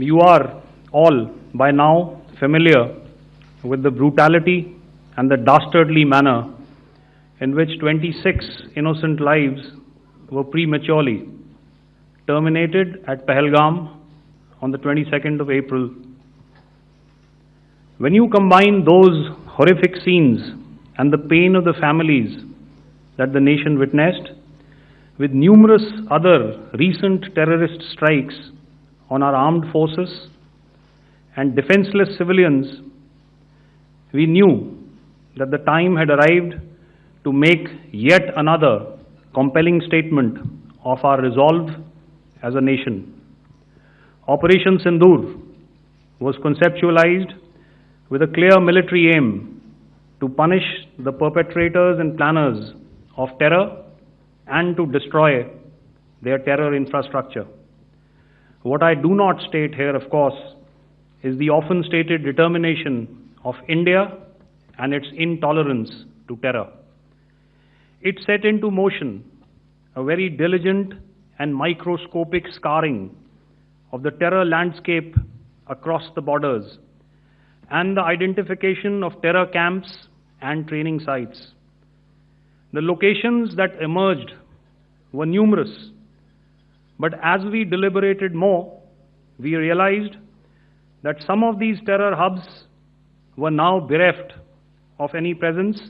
You are all by now familiar with the brutality and the dastardly manner in which 26 innocent lives were prematurely terminated at Pahalgam on the 22nd of April. When you combine those horrific scenes and the pain of the families that the nation witnessed with numerous other recent terrorist strikes on our armed forces and defenseless civilians, we knew that the time had arrived to make yet another compelling statement of our resolve as a nation. Operation Sindoor was conceptualized with a clear military aim to punish the perpetrators and planners of terror and to destroy their terror infrastructure. What I do not state here, of course, is the often stated determination of India and its intolerance to terror. It set into motion a very diligent and microscopic scarring of the terror landscape across the borders and the identification of terror camps and training sites. The locations that emerged were numerous, but as we deliberated more, we realized that some of these terror hubs were now bereft of any presence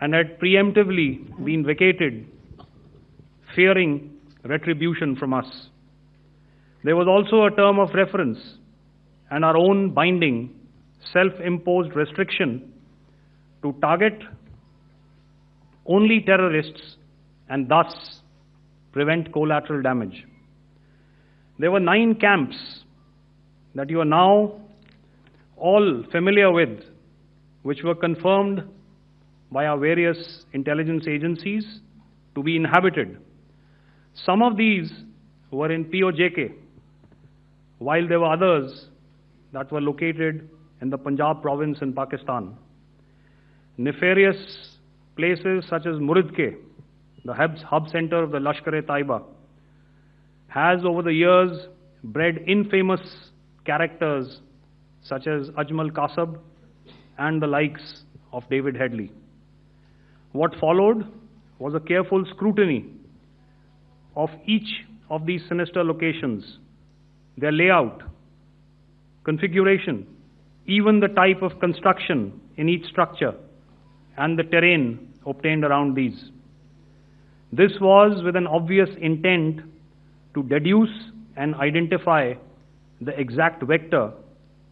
and had preemptively been vacated, fearing retribution from us. There was also a term of reference and our own binding, self-imposed restriction to target only terrorists and thus prevent collateral damage. There were 9 camps that you are now all familiar with, which were confirmed by our various intelligence agencies to be inhabited. Some of these were in POJK, while there were others that were located in the Punjab province in Pakistan. Nefarious places such as Muridke, the hub center of the Lashkar-e-Taiba, has over the years bred infamous characters such as Ajmal Kasab and the likes of David Headley. What followed was a careful scrutiny of each of these sinister locations, their layout, configuration, even the type of construction in each structure, and the terrain obtained around these. This was with an obvious intent to deduce and identify the exact vector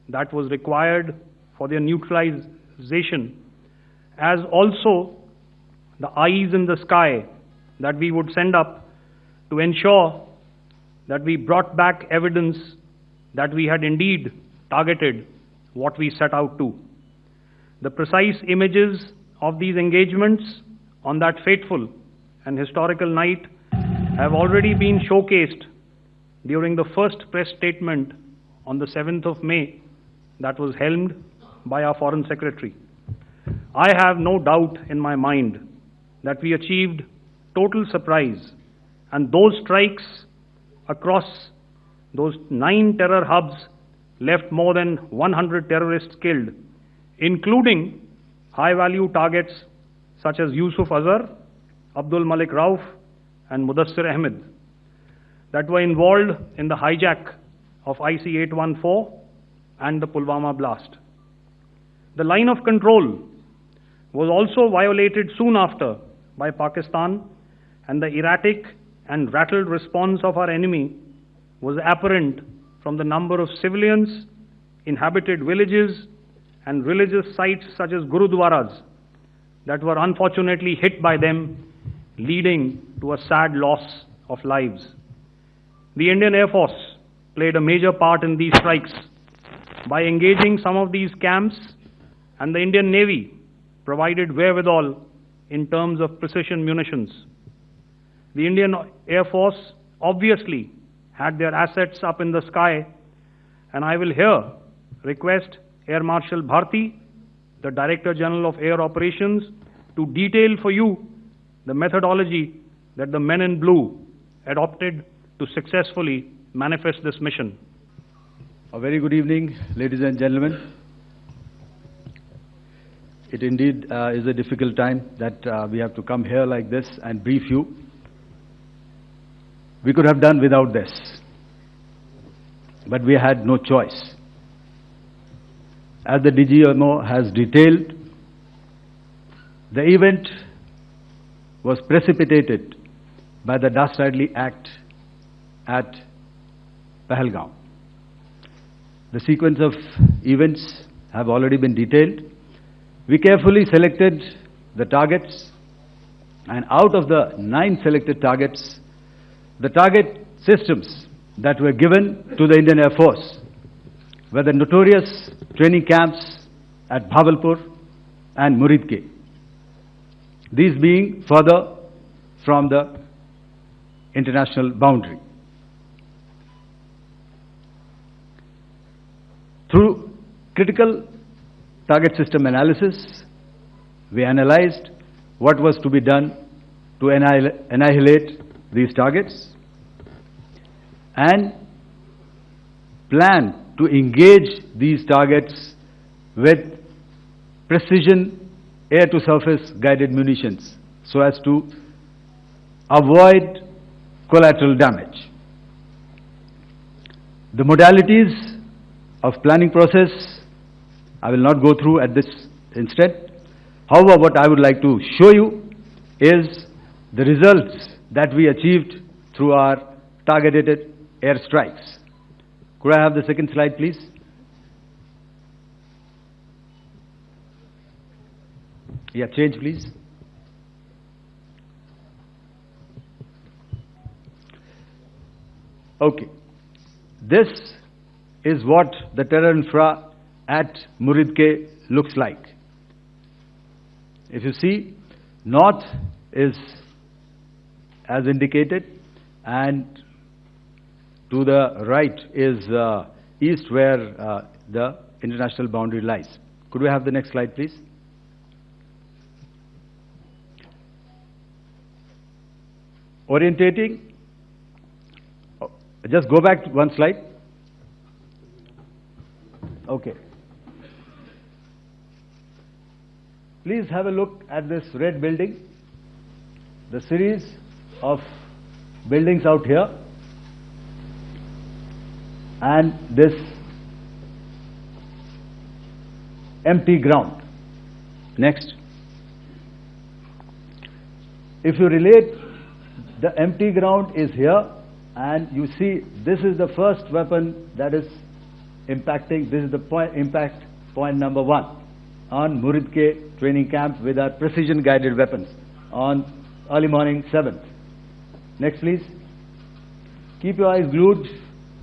that was required for their neutralization, as also the eyes in the sky that we would send up to ensure that we brought back evidence that we had indeed targeted what we set out to. The precise images of these engagements on that fateful and historical night have already been showcased during the first press statement on the 7th of May that was helmed by our Foreign Secretary. I have no doubt in my mind that we achieved total surprise, and those strikes across those 9 terror hubs left more than 100 terrorists killed, including high-value targets such as Yusuf Azhar, Abdul Malik Rauf, and Mudassir Ahmed that were involved in the hijack of IC-814 and the Pulwama blast. The line of control was also violated soon after by Pakistan, and the erratic and rattled response of our enemy was apparent from the number of civilians, inhabited villages, and religious sites such as Gurudwaras that were unfortunately hit by them, leading to a sad loss of lives. The Indian Air Force played a major part in these strikes by engaging some of these camps, and the Indian Navy provided wherewithal in terms of precision munitions. The Indian Air Force obviously had their assets up in the sky, and I will here request Air Marshal Bharti, the Director General of Air Operations, to detail for you the methodology that the men in blue adopted to successfully manifest this mission. A very good evening, ladies and gentlemen. It indeed is a difficult time that we have to come here like this and brief you. We could have done without this, but we had no choice. As the DGMO has detailed, the event was precipitated by the dastardly act at Pahalgaon. The sequence of events have already been detailed. We carefully selected the targets, and out of the 9 selected targets, the target systems that were given to the Indian Air Force were the notorious training camps at Bhavalpur and Muridke, these being further from the international boundary. Through critical target system analysis, we analyzed what was to be done to annihilate these targets and planned to engage these targets with precision air-to-surface guided munitions so as to avoid collateral damage. The modalities of planning process I will not go through at this instant. However, what I would like to show you is the results that we achieved through our targeted airstrikes. Could I have the second slide, please? Yeah, change, please. Okay. This is what the terror infra at Muridke looks like. If you see, north is as indicated, and to the right is east, where the international boundary lies. Could we have the next slide, please? Orientating. Just go back one slide. Okay. Please have a look at this red building, the series of buildings out here, and this empty ground. Next. If you relate, the empty ground is here, and you see this is the first weapon that is impacting. This is the impact point number 1 on Muridke training camp with our precision guided weapons on early morning 7th. Next, please. Keep your eyes glued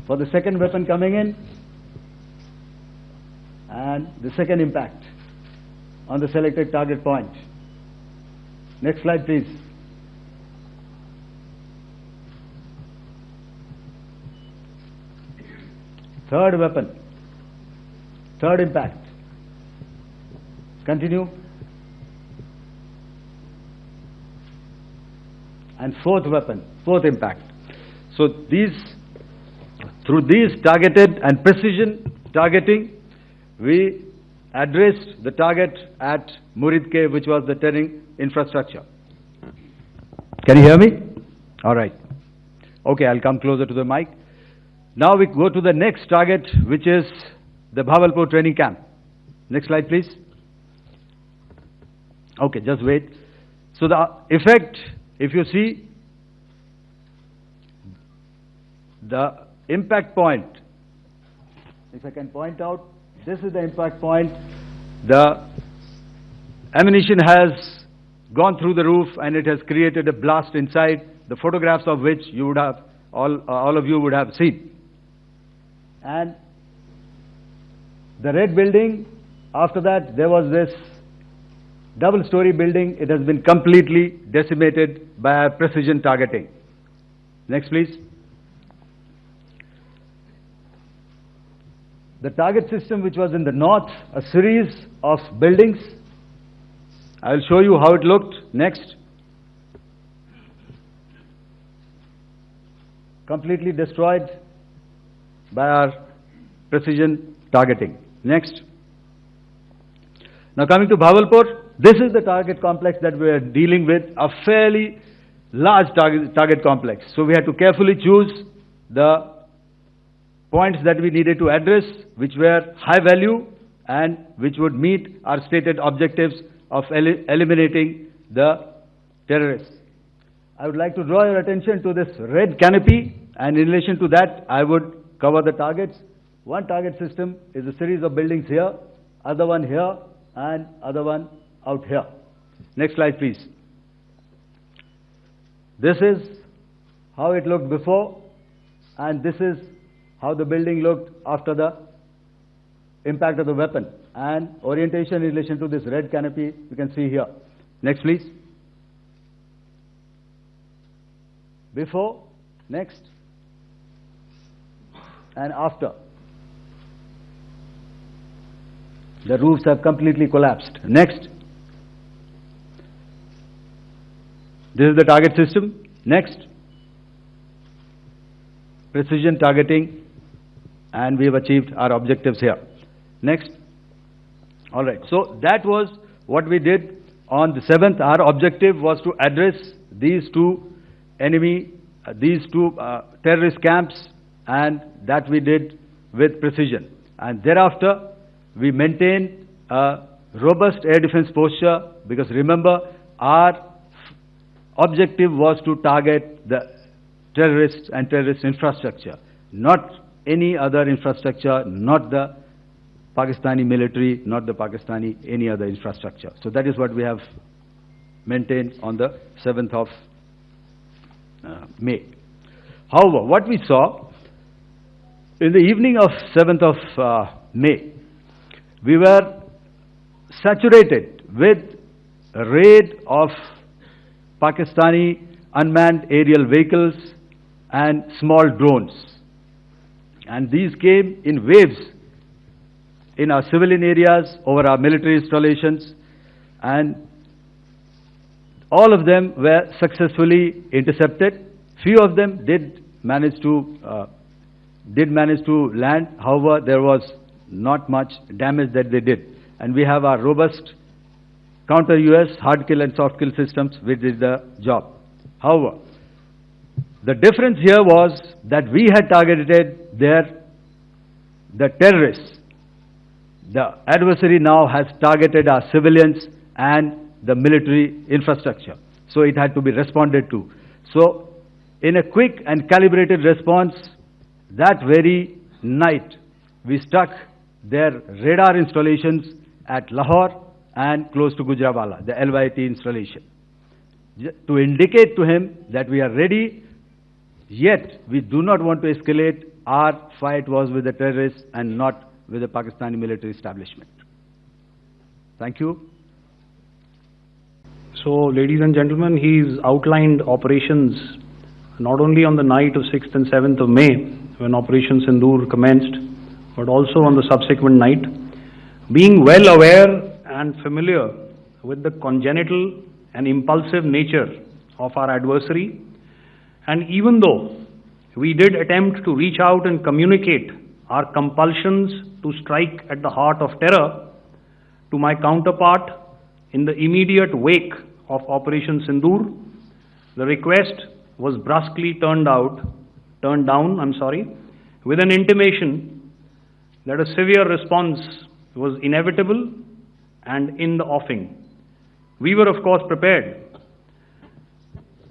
for the second weapon coming in and the second impact on the selected target point. Next slide, please. Third weapon, third impact. Continue. And fourth weapon, fourth impact. So through these targeted and precision targeting, we addressed the target at Muridke, which was the terrain infrastructure. Can you hear me? All right. Okay, I'll come closer to the mic. Now we go to the next target, which is the Bhavalpur training camp. Next slide, please. Okay, just wait. So the effect, if you see, the impact point, if I can point out, this is the impact point. The ammunition has gone through the roof and it has created a blast inside, the photographs of which you would have, all of you would have seen. And the red building, after that there was this double-story building. It has been completely decimated by our precision targeting. Next, please. The target system, which was in the north, a series of buildings. I will show you how it looked. Next. Completely destroyed by our precision targeting. Next. Now coming to Bhavalpur, this is the target complex that we are dealing with, a fairly large target complex. So we had to carefully choose the points that we needed to address, which were high value and which would meet our stated objectives of eliminating the terrorists. I would like to draw your attention to this red canopy, and in relation to that, I would cover the targets. One target system is a series of buildings here, other one here, and other one out here. Next slide, please. This is how it looked before, and this is how the building looked after the impact of the weapon. And orientation in relation to this red canopy, you can see here. Next, please. Before, next, and after. The roofs have completely collapsed. Next. This is the target system. Next. Precision targeting, and we have achieved our objectives here. Next. All right. So that was what we did on the 7th. Our objective was to address these two terrorist camps, and that we did with precision. And thereafter, we maintained a robust air defense posture, because remember, our objective was to target the terrorists and terrorist infrastructure, not any other infrastructure, not the Pakistani military, not the Pakistani any other infrastructure. So that is what we have maintained on the 7th of May. However, what we saw in the evening of 7th of May, we were saturated with a raid of Pakistani unmanned aerial vehicles and small drones. And these came in waves in our civilian areas, over our military installations, and all of them were successfully intercepted. Few of them did manage to land. However, there was not much damage that they did. And we have our robust counter-US hard kill and soft kill systems which did the job. However, the difference here was that we had targeted the terrorists. The adversary now has targeted our civilians and the military infrastructure. So it had to be responded to. So in a quick and calibrated response, that very night, we struck their radar installations at Lahore and close to Gujranwala, the LYT installation, to indicate to him that we are ready, yet we do not want to escalate. Our fight was with the terrorists and not with the Pakistani military establishment. Thank you. So, ladies and gentlemen, he's outlined operations not only on the night of 6th and 7th of May, when Operation Sindoor commenced, but also on the subsequent night. Being well aware and familiar with the congenital and impulsive nature of our adversary, and even though we did attempt to reach out and communicate our compulsions to strike at the heart of terror to my counterpart in the immediate wake of Operation Sindoor, the request was brusquely turned down, with an intimation that a severe response was inevitable and in the offing. We were, of course, prepared.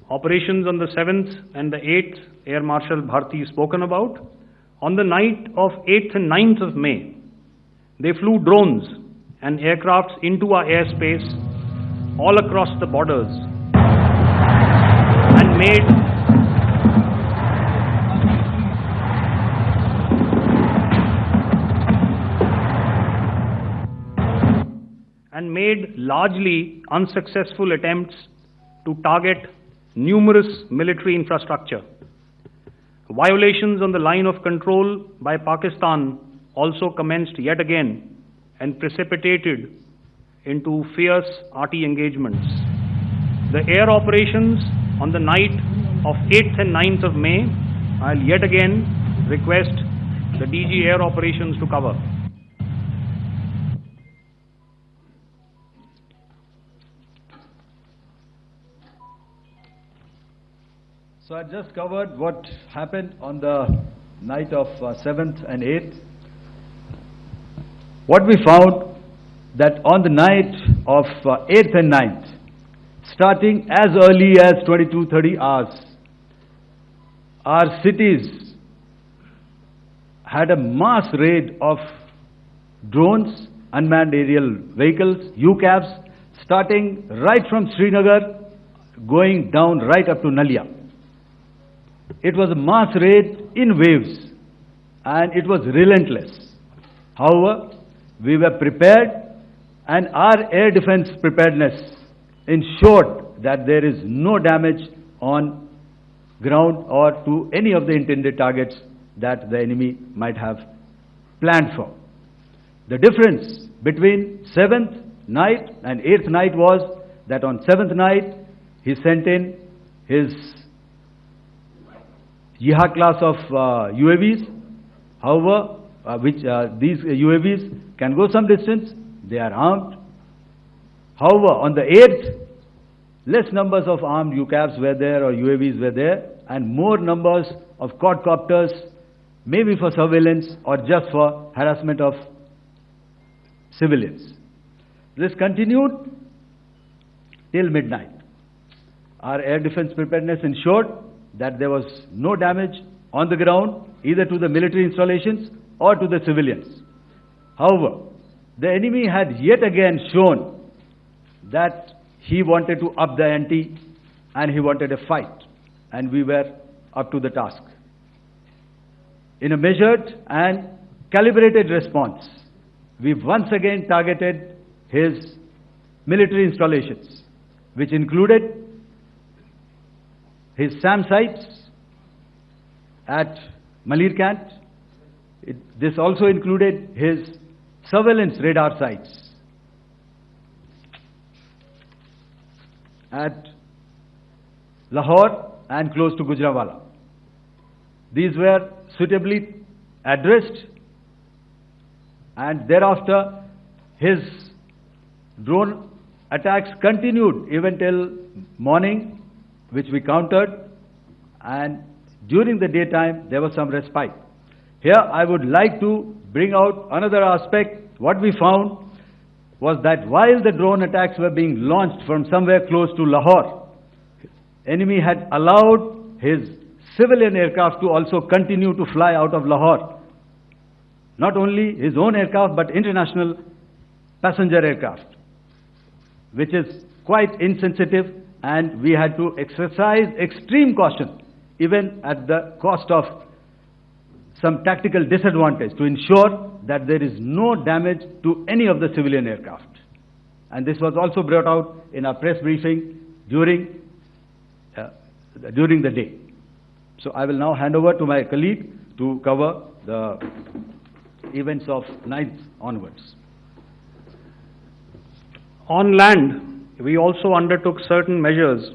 Operations on the 7th and the 8th, Air Marshal Bharti spoken about. On the night of 8th and 9th of May, they flew drones and aircrafts into our airspace all across the borders and made largely unsuccessful attempts to target numerous military infrastructure. Violations on the line of control by Pakistan also commenced yet again and precipitated into fierce arty engagements. The air operations on the night of 8th and 9th of May, I'll yet again request the DG Air Operations to cover. So I just covered what happened on the night of 7th and 8th. What we found that on the night of 8th and 9th, starting as early as 22:30 hours, our cities had a mass raid of drones, unmanned aerial vehicles, UCAVs, starting right from Srinagar, going down right up to Nalia. It was a mass raid in waves, and it was relentless. However, we were prepared, and our air defense preparedness ensured that there is no damage on ground or to any of the intended targets that the enemy might have planned for. The difference between 7th night and 8th night was that on 7th night, he sent in his Jihad class of UAVs. However, these UAVs can go some distance, they are armed. However, on the 8th, less numbers of armed UCAVs were there or UAVs were there, and more numbers of quadcopters, maybe for surveillance or just for harassment of civilians. This continued till midnight. Our air defense preparedness ensured that there was no damage on the ground, either to the military installations or to the civilians. However, the enemy had yet again shown that he wanted to up the ante and he wanted a fight, and we were up to the task. In a measured and calibrated response, we once again targeted his military installations, which included his SAM sites at Malirkant. This also included his surveillance radar sites at Lahore and close to Gujranwala. These were suitably addressed, and thereafter his drone attacks continued even till morning, which we countered, and during the daytime there was some respite. Here I would like to bring out another aspect. What we found was that while the drone attacks were being launched from somewhere close to Lahore, enemy had allowed his civilian aircraft to also continue to fly out of Lahore. Not only his own aircraft, but international passenger aircraft, which is quite insensitive, and we had to exercise extreme caution, even at the cost of some tactical disadvantage, to ensure that there is no damage to any of the civilian aircraft. And this was also brought out in our press briefing during the day. So I will now hand over to my colleague to cover the events of 9th onwards. On land, we also undertook certain measures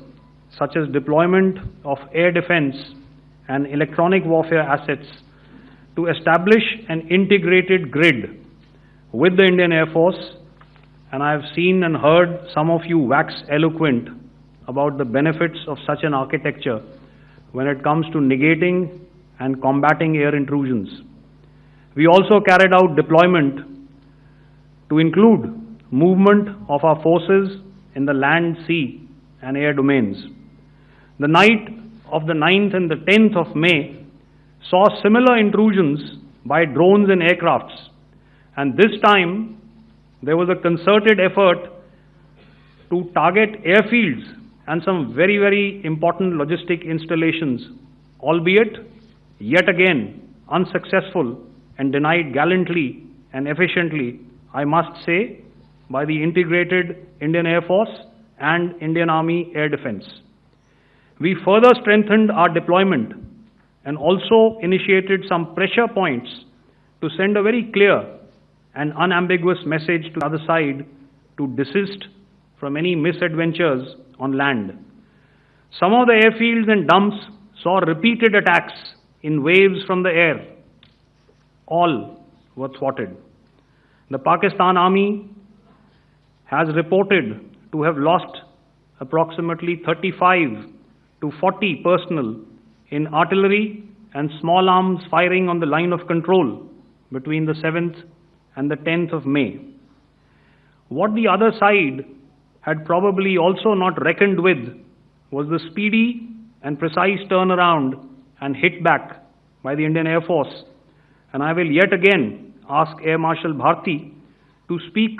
such as deployment of air defense and electronic warfare assets to establish an integrated grid with the Indian Air Force, and I have seen and heard some of you wax eloquent about the benefits of such an architecture when it comes to negating and combating air intrusions. We also carried out deployment to include movement of our forces in the land, sea and air domains. The night of the 9th and the 10th of May saw similar intrusions by drones and aircrafts, and this time there was a concerted effort to target airfields and some very, very important logistic installations, albeit yet again unsuccessful and denied gallantly and efficiently, I must say, by the integrated Indian Air Force and Indian Army Air Defense. We further strengthened our deployment and also initiated some pressure points to send a very clear and unambiguous message to the other side to desist from any misadventures on land. Some of the airfields and dumps saw repeated attacks in waves from the air, All were thwarted. The Pakistan Army has reported to have lost approximately 35 to 40 personnel in artillery and small arms firing on the line of control between the 7th and the 10th of May. What the other side had probably also not reckoned with was the speedy and precise turnaround and hit back by the Indian Air Force. And I will yet again ask Air Marshal Bharti to speak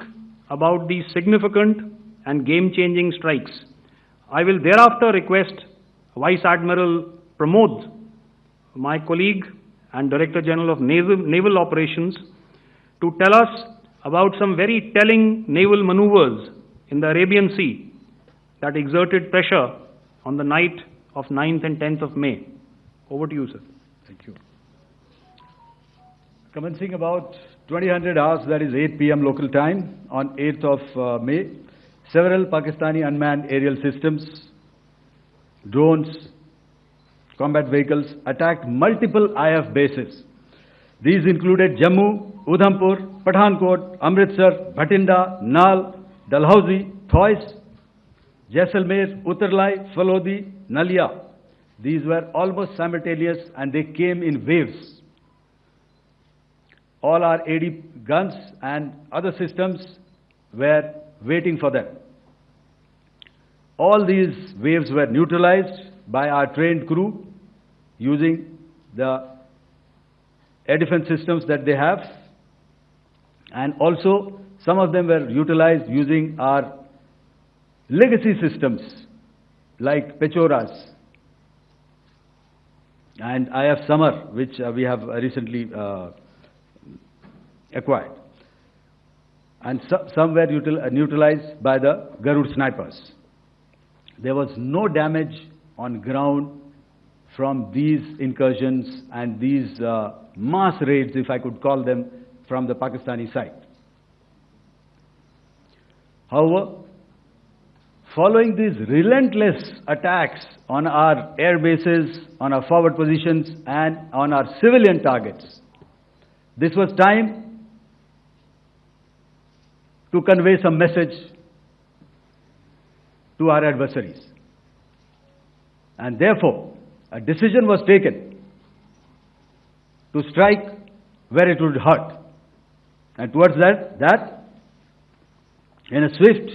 about these significant and game-changing strikes. I will thereafter request Vice Admiral Pramod, my colleague and Director General of Naval Operations, to tell us about some very telling naval maneuvers in the Arabian Sea that exerted pressure on the night of 9th and 10th of May. Over to you, sir. Thank you. Commencing about 2000 hours, that is 8 p.m. local time, on 8th of May, several Pakistani unmanned aerial systems, drones, combat vehicles attacked multiple IF bases. These included Jammu, Udhampur, Pathankot, Amritsar, Bhatinda, Nal, Dalhousie, Thois, Jaisalmer, Uttarlai, Falodi, Nalia. These were almost simultaneous and they came in waves. All our AD guns and other systems were waiting for them. All these waves were neutralized by our trained crew using the air defense systems that they have, and also some of them were utilized using our legacy systems like Pechoras and IF Summer, which we have recently acquired. And some were neutralized by the Garud snipers. There was no damage on ground from these incursions and these mass raids, if I could call them, from the Pakistani side. However, following these relentless attacks on our air bases, on our forward positions, and on our civilian targets, this was time to convey some message to our adversaries. And therefore, a decision was taken to strike where it would hurt. And towards that, in a swift,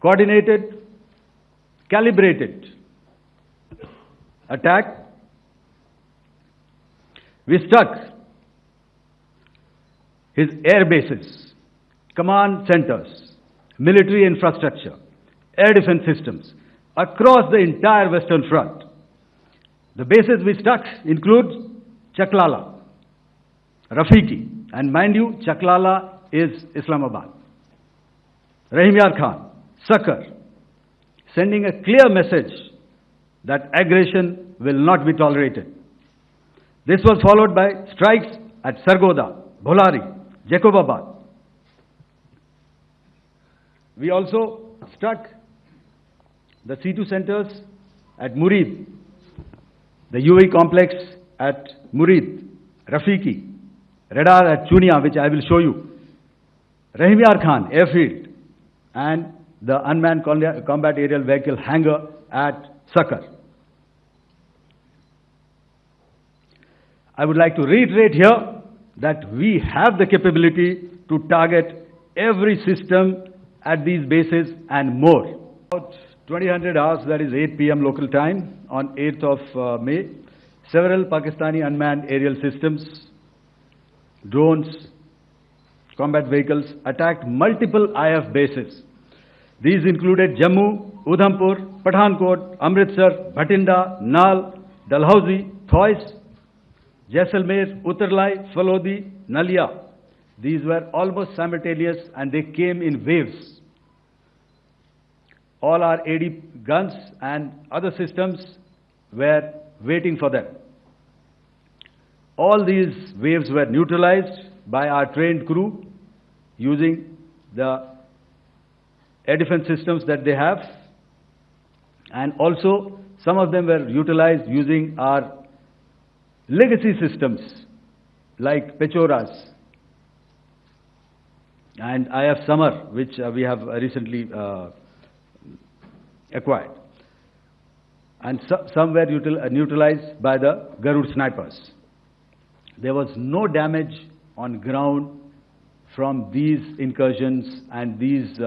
coordinated, calibrated attack, we struck his air bases, command centers, military infrastructure, air defense systems across the entire Western Front. The bases we struck include Chaklala, Rafiki, and mind you, Chaklala is Islamabad, Rahim Yar Khan, Sakar, sending a clear message that aggression will not be tolerated. This was followed by strikes at Sargoda, Bholari, Jacobabad. We also struck the C2 centers at Murid, the UAE complex at Murid, Rafiki, radar at Chunia, which I will show you, Rahim Yar Khan airfield, and the unmanned combat aerial vehicle hangar at Sakar. I would like to reiterate here that we have the capability to target every system at these bases and more. About 2000 hours, that is 8 p.m. local time, on 8th of May, several Pakistani unmanned aerial systems, drones, combat vehicles attacked multiple IF bases. These included Jammu, Udhampur, Pathankot, Amritsar, Bhatinda, Nal, Dalhousie, Thois, Jaisalmer, Uttarlai, Falodi, Nalia. These were almost simultaneous and they came in waves. All our AD guns and other systems were waiting for them. All these waves were neutralized by our trained crew using the air defense systems that they have, and also some of them were utilized using our legacy systems like Pechoras and IF Summer, which we have recently acquired. And some were neutralized by the Garud snipers. There was no damage on ground from these incursions and these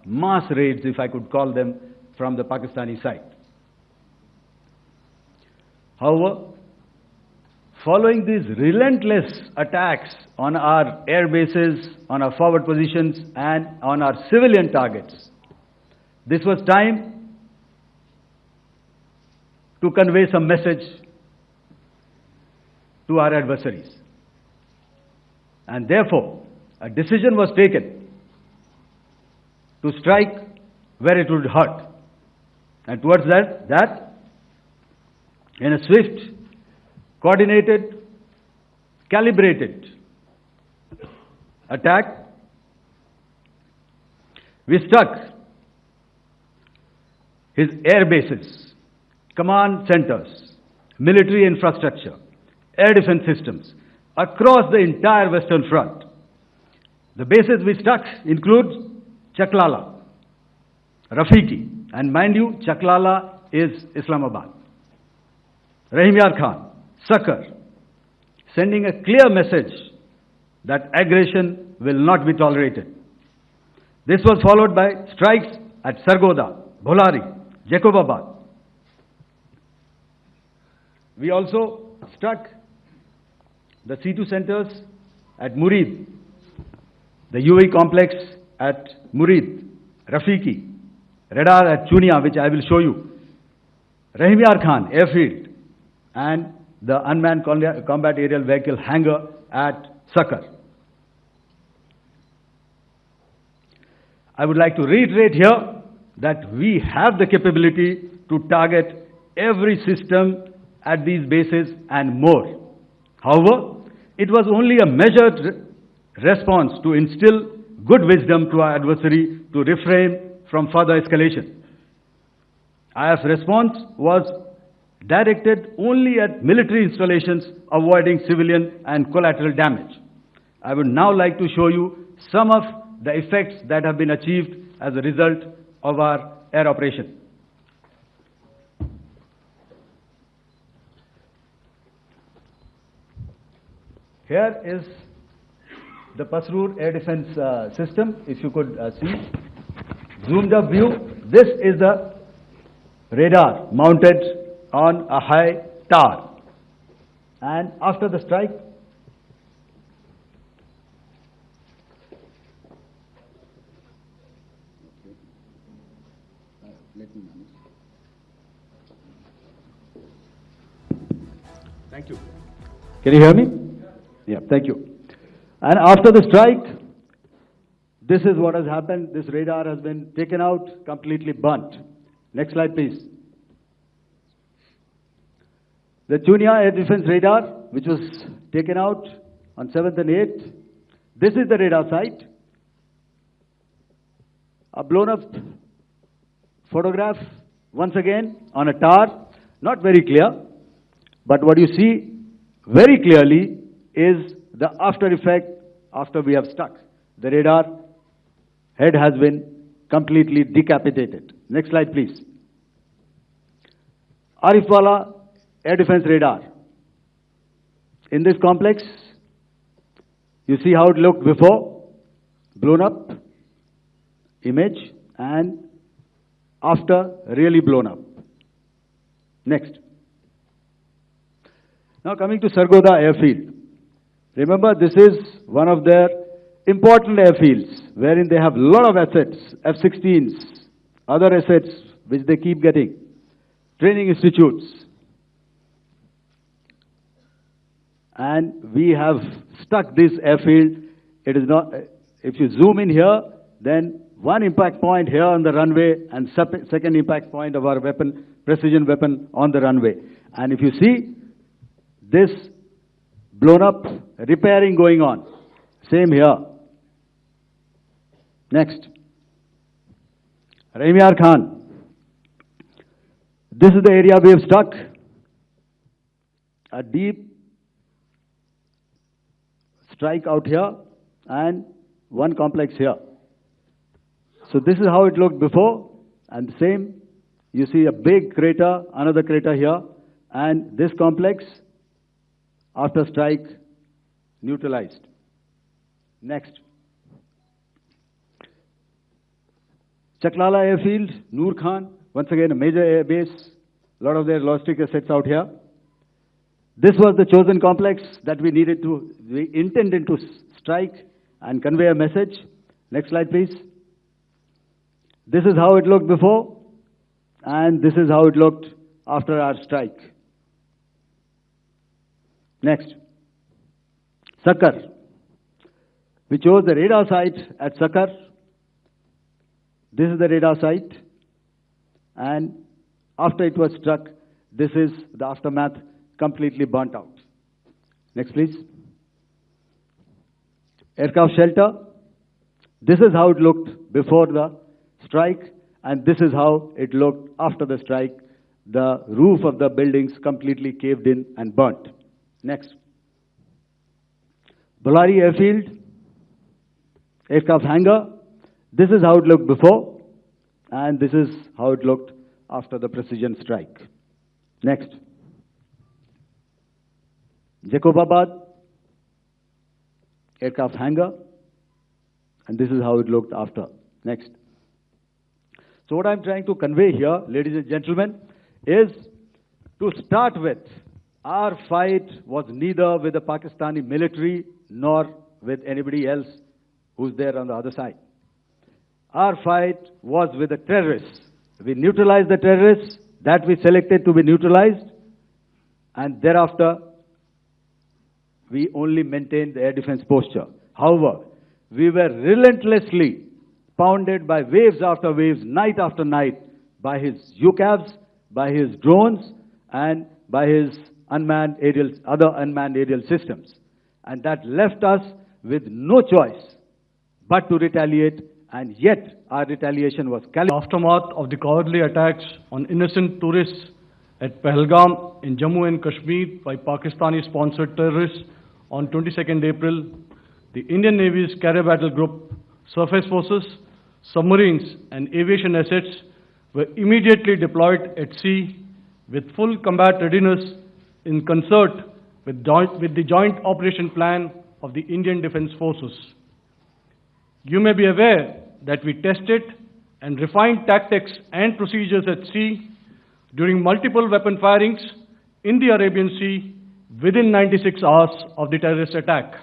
mass raids, if I could call them, from the Pakistani side. However, following these relentless attacks on our air bases, on our forward positions, and on our civilian targets, this was time to convey some message to our adversaries. And therefore, a decision was taken to strike where it would hurt. And towards that, in a swift, coordinated, calibrated attack, we struck his air bases, command centers, military infrastructure, air defense systems across the entire Western Front. The bases we struck include Chaklala, Rafiki, and mind you, Chaklala is Islamabad. Rahim Yar Khan, Sakar, sending a clear message that aggression will not be tolerated. This was followed by strikes at Sargoda, Bholari, Jacobabad. We also struck the C2 centers at Murid, the UAE complex at Murid, Rafiki, radar at Chunia, which I will show you, Rahim Yar Khan airfield, and the unmanned combat aerial vehicle hangar at Sakar. I would like to reiterate here that we have the capability to target every system at these bases and more. However, it was only a measured response to instill good wisdom to our adversary to refrain from further escalation. IF's response was directed only at military installations, avoiding civilian and collateral damage. I would now like to show you some of the effects that have been achieved as a result of our air operation. Here is the Pasrur air defense system, if you could see. Zoomed up view, this is the radar mounted on a high tower. And after the strike, thank you. Can you hear me? Yeah, thank you. And after the strike, this is what has happened. This radar has been taken out, completely burnt. Next slide, please. The Chunia air defense radar, which was taken out on 7th and 8th. This is the radar site. A blown up photograph, once again, on a tower. Not very clear, but what you see very clearly is the after effect after we have struck. The radar head has been completely decapitated. Next slide, please. Arifwala air defense radar. In this complex, you see how it looked before, blown up image, and after really blown up. Next. Now coming to Sargoda airfield. Remember, this is one of their important airfields wherein they have a lot of assets, F-16s, other assets which they keep getting, training institutes. And we have stuck this airfield. It is not, if you zoom in here, then one impact point here on the runway and second impact point of our weapon, precision weapon on the runway. And if you see this blown up, repairing going on. Same here. Next. Rahim Yar Khan. This is the area we have struck. A deep strike out here and one complex here. So this is how it looked before, and the same. You see a big crater, another crater here, and this complex, after strike, neutralized. Next. Chaklala Airfield, Noor Khan, once again a major air base, a lot of their logistic assets out here. This was the chosen complex that we intended to strike and convey a message. Next slide, please. This is how it looked before, and this is how it looked after our strike. Next. Sakar. We chose the radar site at Sakar. This is the radar site, and after it was struck, this is the aftermath, completely burnt out. Next, please. Aircraft shelter. This is how it looked before the strike, and this is how it looked after the strike. The roof of the buildings completely caved in and burnt. Next. Ballari Airfield, aircraft hangar. This is how it looked before, and this is how it looked after the precision strike. Next. Jacobabad, aircraft hangar, and this is how it looked after. Next. So what I'm trying to convey here, ladies and gentlemen, is to start with, our fight was neither with the Pakistani military nor with anybody else who's there on the other side. Our fight was with the terrorists. We neutralized the terrorists that we selected to be neutralized, and thereafter we only maintained the air defense posture. However, we were relentlessly pounded by waves after waves, night after night, by his UCAVs, by his drones, and by his other unmanned aerial systems. And that left us with no choice but to retaliate, and yet our retaliation was calibrated. Aftermath of the cowardly attacks on innocent tourists at Pahalgam in Jammu and Kashmir by Pakistani-sponsored terrorists on 22nd April, the Indian Navy's Carrier Battle Group, surface forces, submarines, and aviation assets were immediately deployed at sea with full combat readiness in concert with the Joint Operation Plan of the Indian Defence Forces. You may be aware that we tested and refined tactics and procedures at sea during multiple weapon firings in the Arabian Sea within 96 hours of the terrorist attack.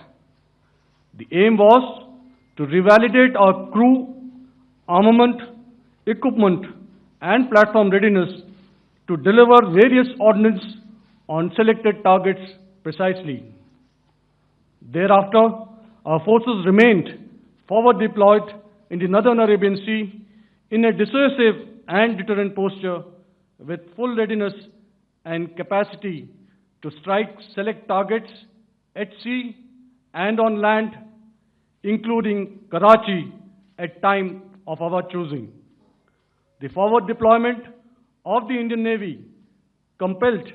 The aim was to revalidate our crew, armament, equipment, and platform readiness to deliver various ordnance on selected targets precisely. Thereafter, our forces remained forward deployed in the Northern Arabian Sea in a dissuasive and deterrent posture with full readiness and capacity to strike select targets at sea and on land, including Karachi at time of our choosing. The forward deployment of the Indian Navy compelled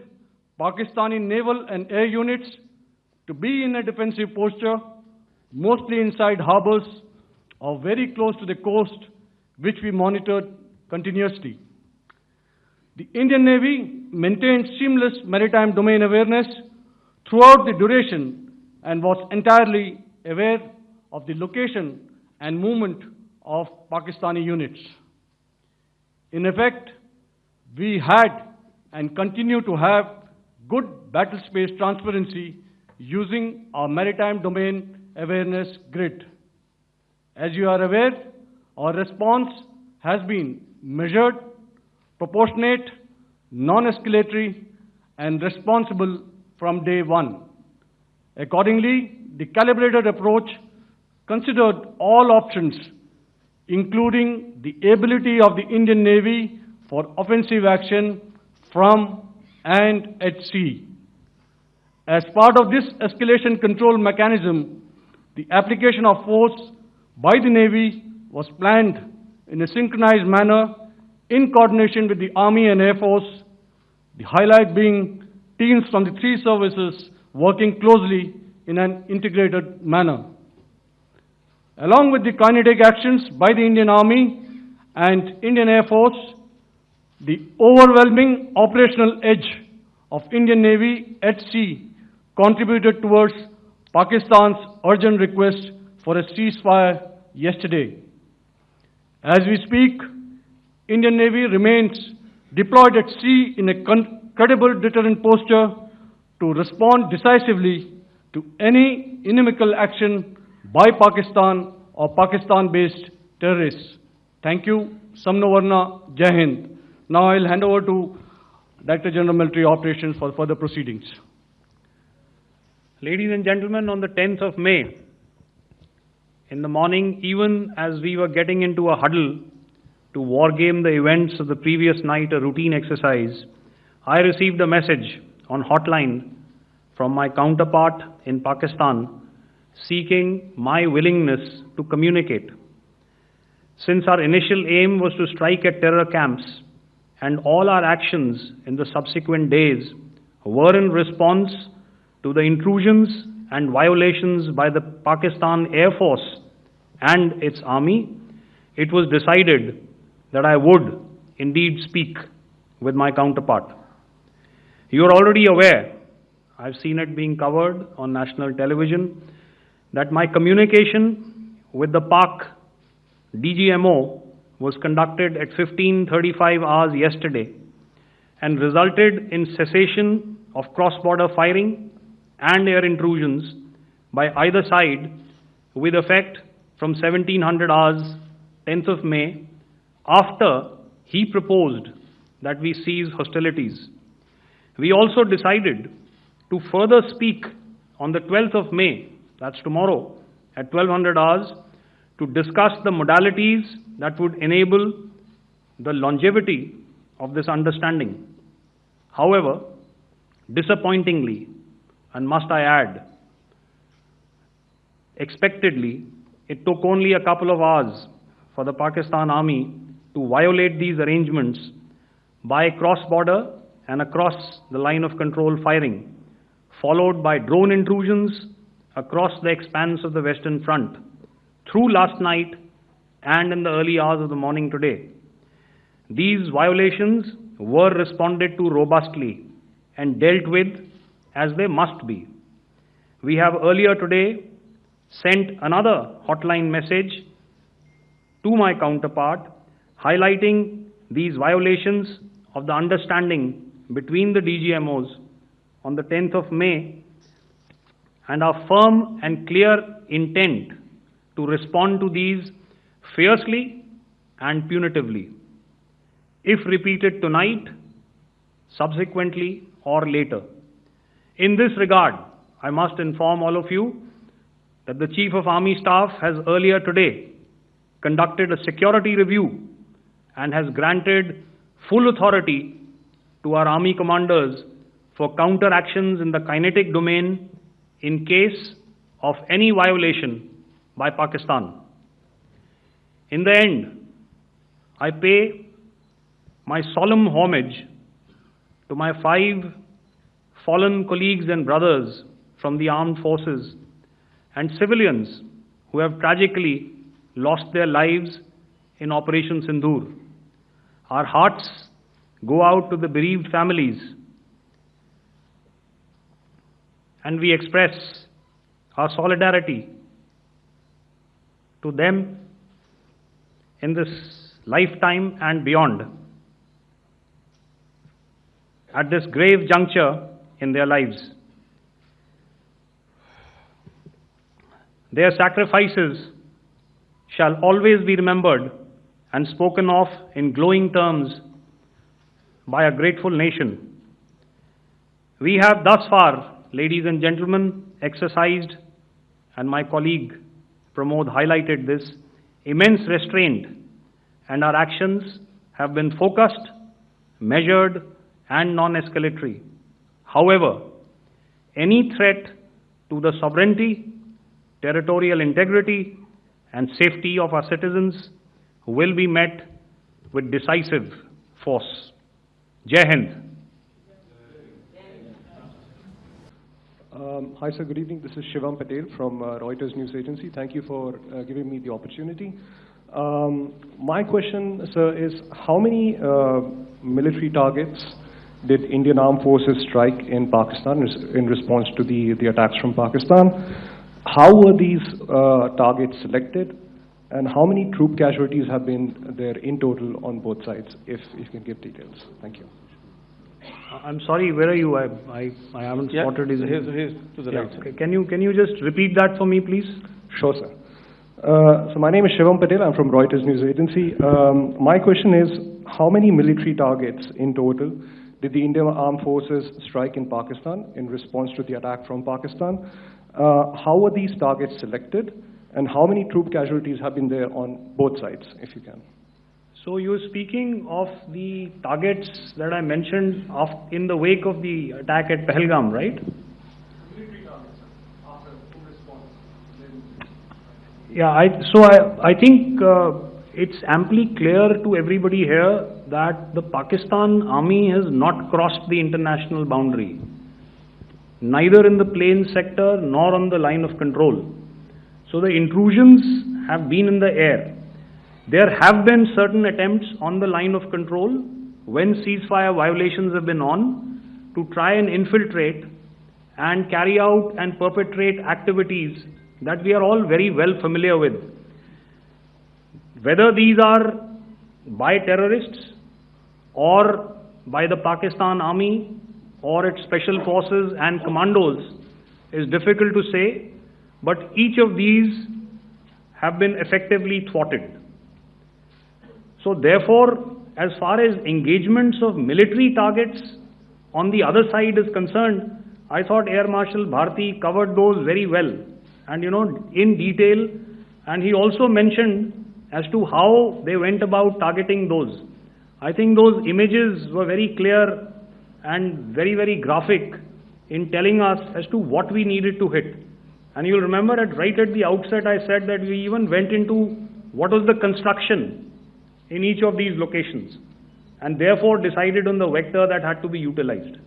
Pakistani naval and air units to be in a defensive posture, mostly inside harbors or very close to the coast, which we monitored continuously. The Indian Navy maintained seamless maritime domain awareness throughout the duration and was entirely aware of the location and movement of Pakistani units. In effect, we had and continue to have good battle space transparency using our maritime domain awareness grid. As you are aware, our response has been measured, proportionate, non-escalatory, and responsible from day one. Accordingly, the calibrated approach considered all options, including the ability of the Indian Navy for offensive action from and at sea. As part of this escalation control mechanism, the application of force by the Navy was planned in a synchronized manner in coordination with the Army and Air Force, the highlight being teams from the three services working closely in an integrated manner. Along with the kinetic actions by the Indian Army and Indian Air Force, the overwhelming operational edge of Indian Navy at sea contributed towards Pakistan's urgent request for a ceasefire yesterday. As we speak, Indian Navy remains deployed at sea in a credible deterrent posture to respond decisively to any inimical action by Pakistan or Pakistan-based terrorists. Thank you. Samno Varna, Jai Hind. Now I'll hand over to Director General Military Operations for further proceedings. Ladies and gentlemen, on the 10th of May, in the morning, even as we were getting into a huddle to wargame the events of the previous night, a routine exercise, I received a message on hotline from my counterpart in Pakistan seeking my willingness to communicate. Since our initial aim was to strike at terror camps, and all our actions in the subsequent days were in response to the intrusions and violations by the Pakistan Air Force and its army, it was decided that I would indeed speak with my counterpart. You are already aware, I've seen it being covered on national television, that my communication with the Pak DGMO was conducted at 15:35 hours yesterday and resulted in cessation of cross-border firing and air intrusions by either side with effect from 1700 hours, 10th of May, after he proposed that we cease hostilities. We also decided to further speak on the 12th of May, that's tomorrow, at 1200 hours, to discuss the modalities that would enable the longevity of this understanding. However, disappointingly, and must I add, expectedly, it took only a couple of hours for the Pakistan Army to violate these arrangements by cross-border and across the line of control firing, followed by drone intrusions across the expanse of the Western Front, through last night and in the early hours of the morning today. These violations were responded to robustly and dealt with as they must be. We have earlier today sent another hotline message to my counterpart highlighting these violations of the understanding between the DGMOs on the 10th of May and our firm and clear intent to respond to these fiercely and punitively, if repeated tonight, subsequently, or later. In this regard, I must inform all of you that the Chief of Army Staff has earlier today conducted a security review and has granted full authority to our Army commanders for counter-actions in the kinetic domain in case of any violation by Pakistan. In the end, I pay my solemn homage to my 5 fallen colleagues and brothers from the armed forces and civilians who have tragically lost their lives in Operation Sindoor. Our hearts go out to the bereaved families, and we express our solidarity to them in this lifetime and beyond, at this grave juncture in their lives. Their sacrifices shall always be remembered and spoken of in glowing terms by a grateful nation. We have thus far, ladies and gentlemen, exercised, and my colleague Pramod highlighted this, immense restraint, and our actions have been focused, measured, and non-escalatory. However, any threat to the sovereignty, territorial integrity, and safety of our citizens will be met with decisive force. Jai Hind. Hi, sir. Good evening. This is Shivam Patel from Reuters News Agency. Thank you for giving me the opportunity. My question, sir, is how many military targets did Indian Armed Forces strike in Pakistan in response to the attacks from Pakistan? How were these targets selected? And how many troop casualties have been there in total on both sides, if you can give details? Thank you. I'm sorry, where are you? I haven't spotted his name. Here's to the right. Okay. Can you just repeat that for me, please? Sure, sir. So my name is Shivam Patel. I'm from Reuters News Agency. My question is, how many military targets in total did the Indian Armed Forces strike in Pakistan in response to the attack from Pakistan? How were these targets selected? And how many troop casualties have been there on both sides, if you can? So you're speaking of the targets that I mentioned in the wake of the attack at Pahalgam, right? Military targets, after full response. Yeah, I think it's amply clear to everybody here that the Pakistan army has not crossed the international boundary, neither in the plain sector nor on the line of control. So the intrusions have been in the air. There have been certain attempts on the line of control when ceasefire violations have been on to try and infiltrate and carry out and perpetrate activities that we are all very well familiar with. Whether these are by terrorists or by the Pakistan army or its special forces and commandos is difficult to say, but each of these have been effectively thwarted. So therefore, as far as engagements of military targets on the other side is concerned, I thought Air Marshal Bharti covered those very well and in detail, and he also mentioned as to how they went about targeting those. I think those images were very clear and very, very graphic in telling us as to what we needed to hit. And you'll remember right at the outset I said that we even went into what was the construction in each of these locations and therefore decided on the vector that had to be utilized.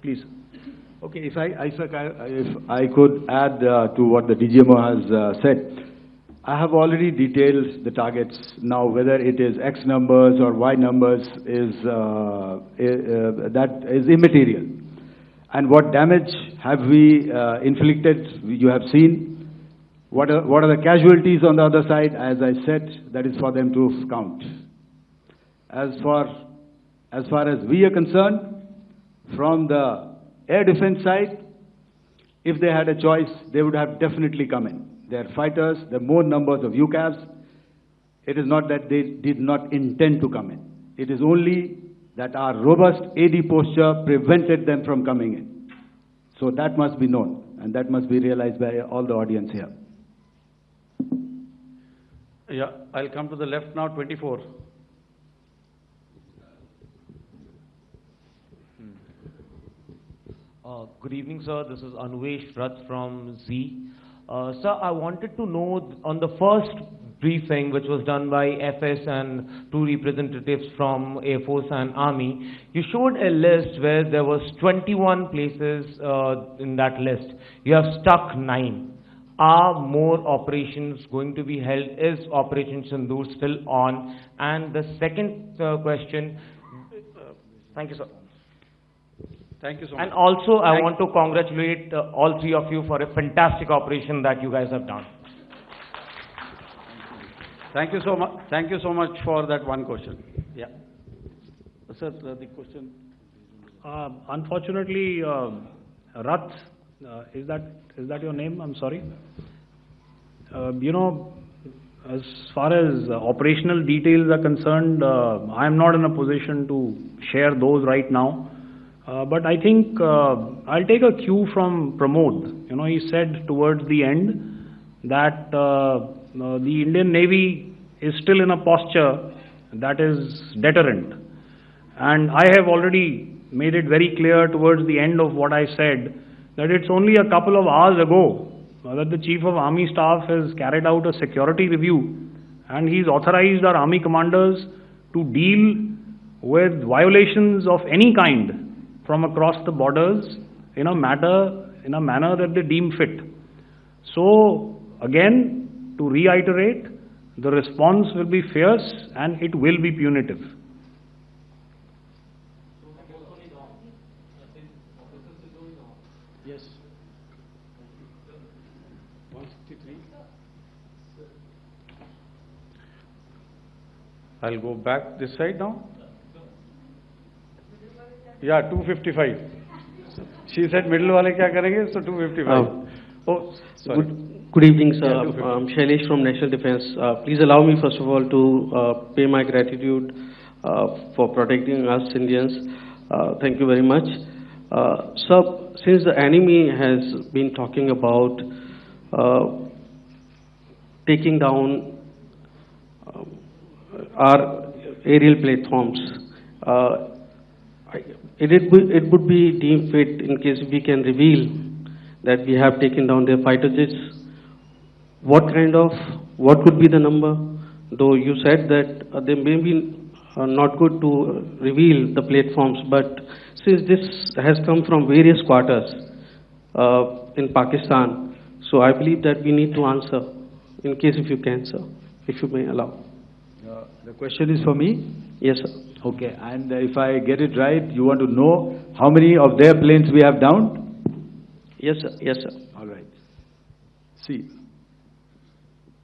Please. Okay, if I could add to what the DGMO has said, I have already detailed the targets. Now, whether it is X numbers or Y numbers that is immaterial. And what damage have we inflicted? You have seen. What are the casualties on the other side? As I said, that is for them to count. As far as we are concerned, from the air defense side, if they had a choice, they would have definitely come in. They are fighters, there are more numbers of UCAVs. It is not that they did not intend to come in. It is only that our robust AD posture prevented them from coming in. So that must be known, and that must be realized by all the audience here. Yeah, I'll come to the left now, 24. Good evening, sir. This is Anuvesh Rath from Z. Sir, I wanted to know on the first briefing, which was done by FS and two representatives from Air Force and Army, you showed a list where there was 21 places in that list. You have stuck 9. Are more operations going to be held? Is Operation Sindoor still on? And the second question, thank you, sir. Thank you so much. And also, I want to congratulate all three of you for a fantastic operation that you guys have done. Thank you so much. Thank you so much for that one question. Yeah. Sir, the question. Unfortunately, Rath, is that your name? I'm sorry. As far as operational details are concerned, I am not in a position to share those right now. But I think I'll take a cue from Pramod. He said towards the end that the Indian Navy is still in a posture that is deterrent. And I have already made it very clear towards the end of what I said that it's only a couple of hours ago that the Chief of Army Staff has carried out a security review and he's authorized our Army commanders to deal with violations of any kind from across the borders in a manner that they deem fit. So again, to reiterate, the response will be fierce and it will be punitive. Yes. 163. I'll go back this side now. Yeah, 255. She said middle wale kya karenge, so 255. Oh, sorry. Good evening, sir. Yeah, 250. I'm Shailesh from National Defense. Please allow me, first of all, to pay my gratitude for protecting us Indians. Thank you very much. Sir, since the enemy has been talking about taking down our aerial platforms, it would be deemed fit in case we can reveal that we have taken down their fighter jets. What could be the number? Though you said that they may be not good to reveal the platforms, but since this has come from various quarters in Pakistan, so I believe that we need to answer, in case if you can, sir, if you may allow. The question is for me? Yes, sir. Okay, and if I get it right, you want to know how many of their planes we have downed? Yes, sir. Yes, sir. All right. See,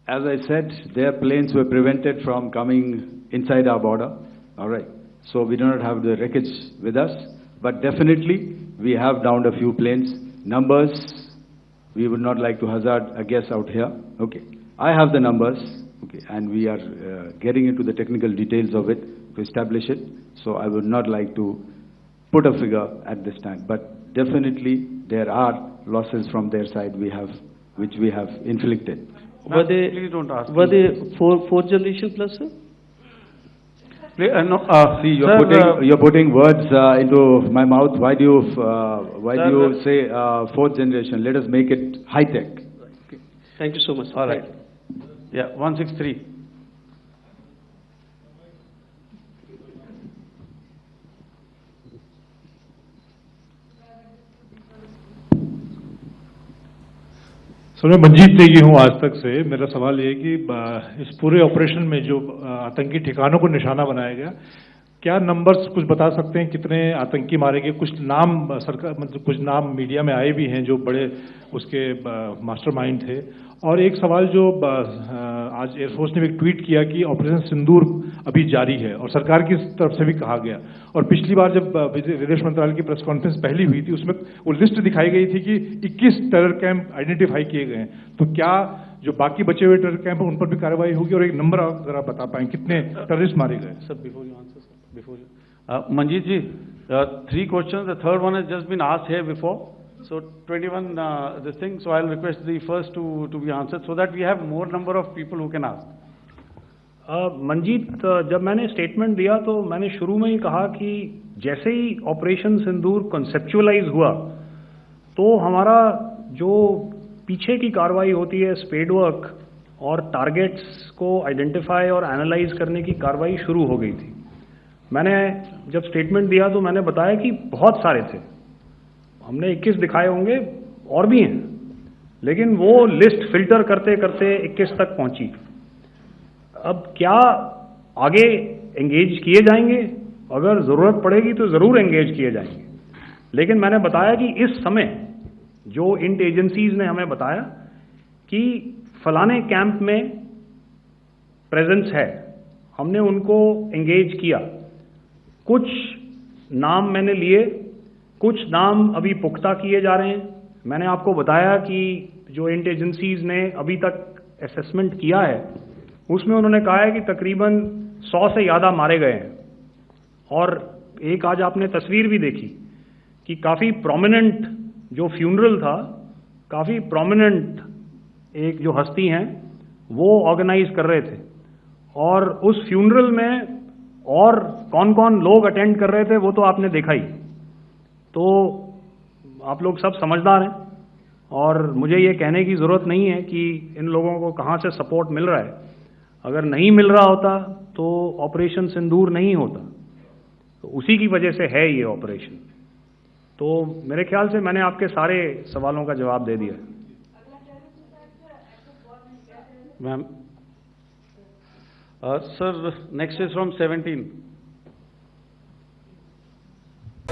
as I said, their planes were prevented from coming inside our border. All right. So we do not have the wreckage with us, but definitely we have downed a few planes. Numbers, we would not like to hazard a guess out here. Okay. I have the numbers. Okay, and we are getting into the technical details of it to establish it. So I would not like to put a figure at this time, but definitely there are losses from their side which we have inflicted. Were they, please don't ask. were they fourth generation plus, sir? See, you're putting words into my mouth. Why do you say fourth generation? Let us make it high tech. Okay. Thank you so much, sir. All right. Yeah, 163. Sir मैं मंजीत नेगी हूँ आज तक से। मेरा सवाल ये है कि इस पूरे ऑपरेशन में जो आतंकी ठिकानों को निशाना बनाया गया, क्या नंबर्स कुछ बता सकते हैं कितने आतंकी मारे गए? कुछ नाम सरकार मतलब कुछ नाम मीडिया में आए भी हैं जो बड़े उसके मास्टरमाइंड थे। और एक सवाल जो आज एयरफोर्स ने भी एक ट्वीट किया कि ऑपरेशन सिंदूर अभी जारी है और सरकार की तरफ से भी कहा गया। और पिछली बार जब विदेश मंत्रालय की प्रेस कॉन्फ्रेंस पहली हुई थी उसमें वो लिस्ट दिखाई गई थी कि 21 टेरर कैंप आइडेंटिफाई किए गए हैं। तो क्या जो बाकी बचे हुए टेरर कैंप हैं उन पर भी कार्रवाई होगी? और एक नंबर अगर आप बता पाएं कितने टेररिस्ट मारे गए? Sir, before you answer, sir, before you. Manjeet ji, 3 questions. The third one has just been asked here before. So 21 this thing. So I'll request the first to be answered so that we have more number of people who can ask. Manjeet, जब मैंने statement दिया तो मैंने शुरू में ही कहा कि जैसे ही ऑपरेशन सिंदूर कॉन्सेप्चुअलाइज हुआ तो हमारा जो पीछे की कार्रवाई होती है स्पेड वर्क और टारगेट्स को आइडेंटिफाई और एनालाइज करने की कार्रवाई शुरू हो गई थी। मैंने जब स्टेटमेंट दिया तो मैंने बताया कि बहुत सारे थे, हमने 21 दिखाए होंगे और भी हैं, लेकिन वो लिस्ट फिल्टर करते करते 21 तक पहुंची। अब क्या आगे एंगेज किए जाएंगे? अगर ज़रूरत पड़ेगी तो ज़रूर एंगेज किए जाएंगे, लेकिन मैंने बताया कि इस समय जो इंट एजेंसीज ने हमें बताया कि फलाने कैंप में प्रेजेंस है, हमने उनको एंगेज किया। कुछ नाम मैंने लिए, कुछ नाम अभी पुख्ता किए जा रहे हैं। मैंने आपको बताया कि जो इंट एजेंसीज ने अभी तक असेसमेंट किया है उसमें उन्होंने कहा है कि तकरीबन 100 से ज़्यादा मारे गए हैं। और एक आज आपने तस्वीर भी देखी कि काफ़ी प्रोमिनेंट जो फ्यूनरल था, काफ़ी प्रोमिनेंट एक जो हस्ती हैं वो ऑर्गेनाइज कर रहे थे और उस फ्यूनरल में और कौन कौन लोग अटेंड कर रहे थे वो तो आपने देखा ही। तो आप लोग सब समझदार हैं और मुझे ये कहने की ज़रूरत नहीं है कि इन लोगों को कहाँ से सपोर्ट मिल रहा है। अगर नहीं मिल रहा होता तो ऑपरेशन सिंदूर नहीं होता, तो उसी की वजह से है ये ऑपरेशन। तो मेरे ख्याल से मैंने आपके सारे सवालों का जवाब दे दिया। Ma'am. Sir, next is from 17.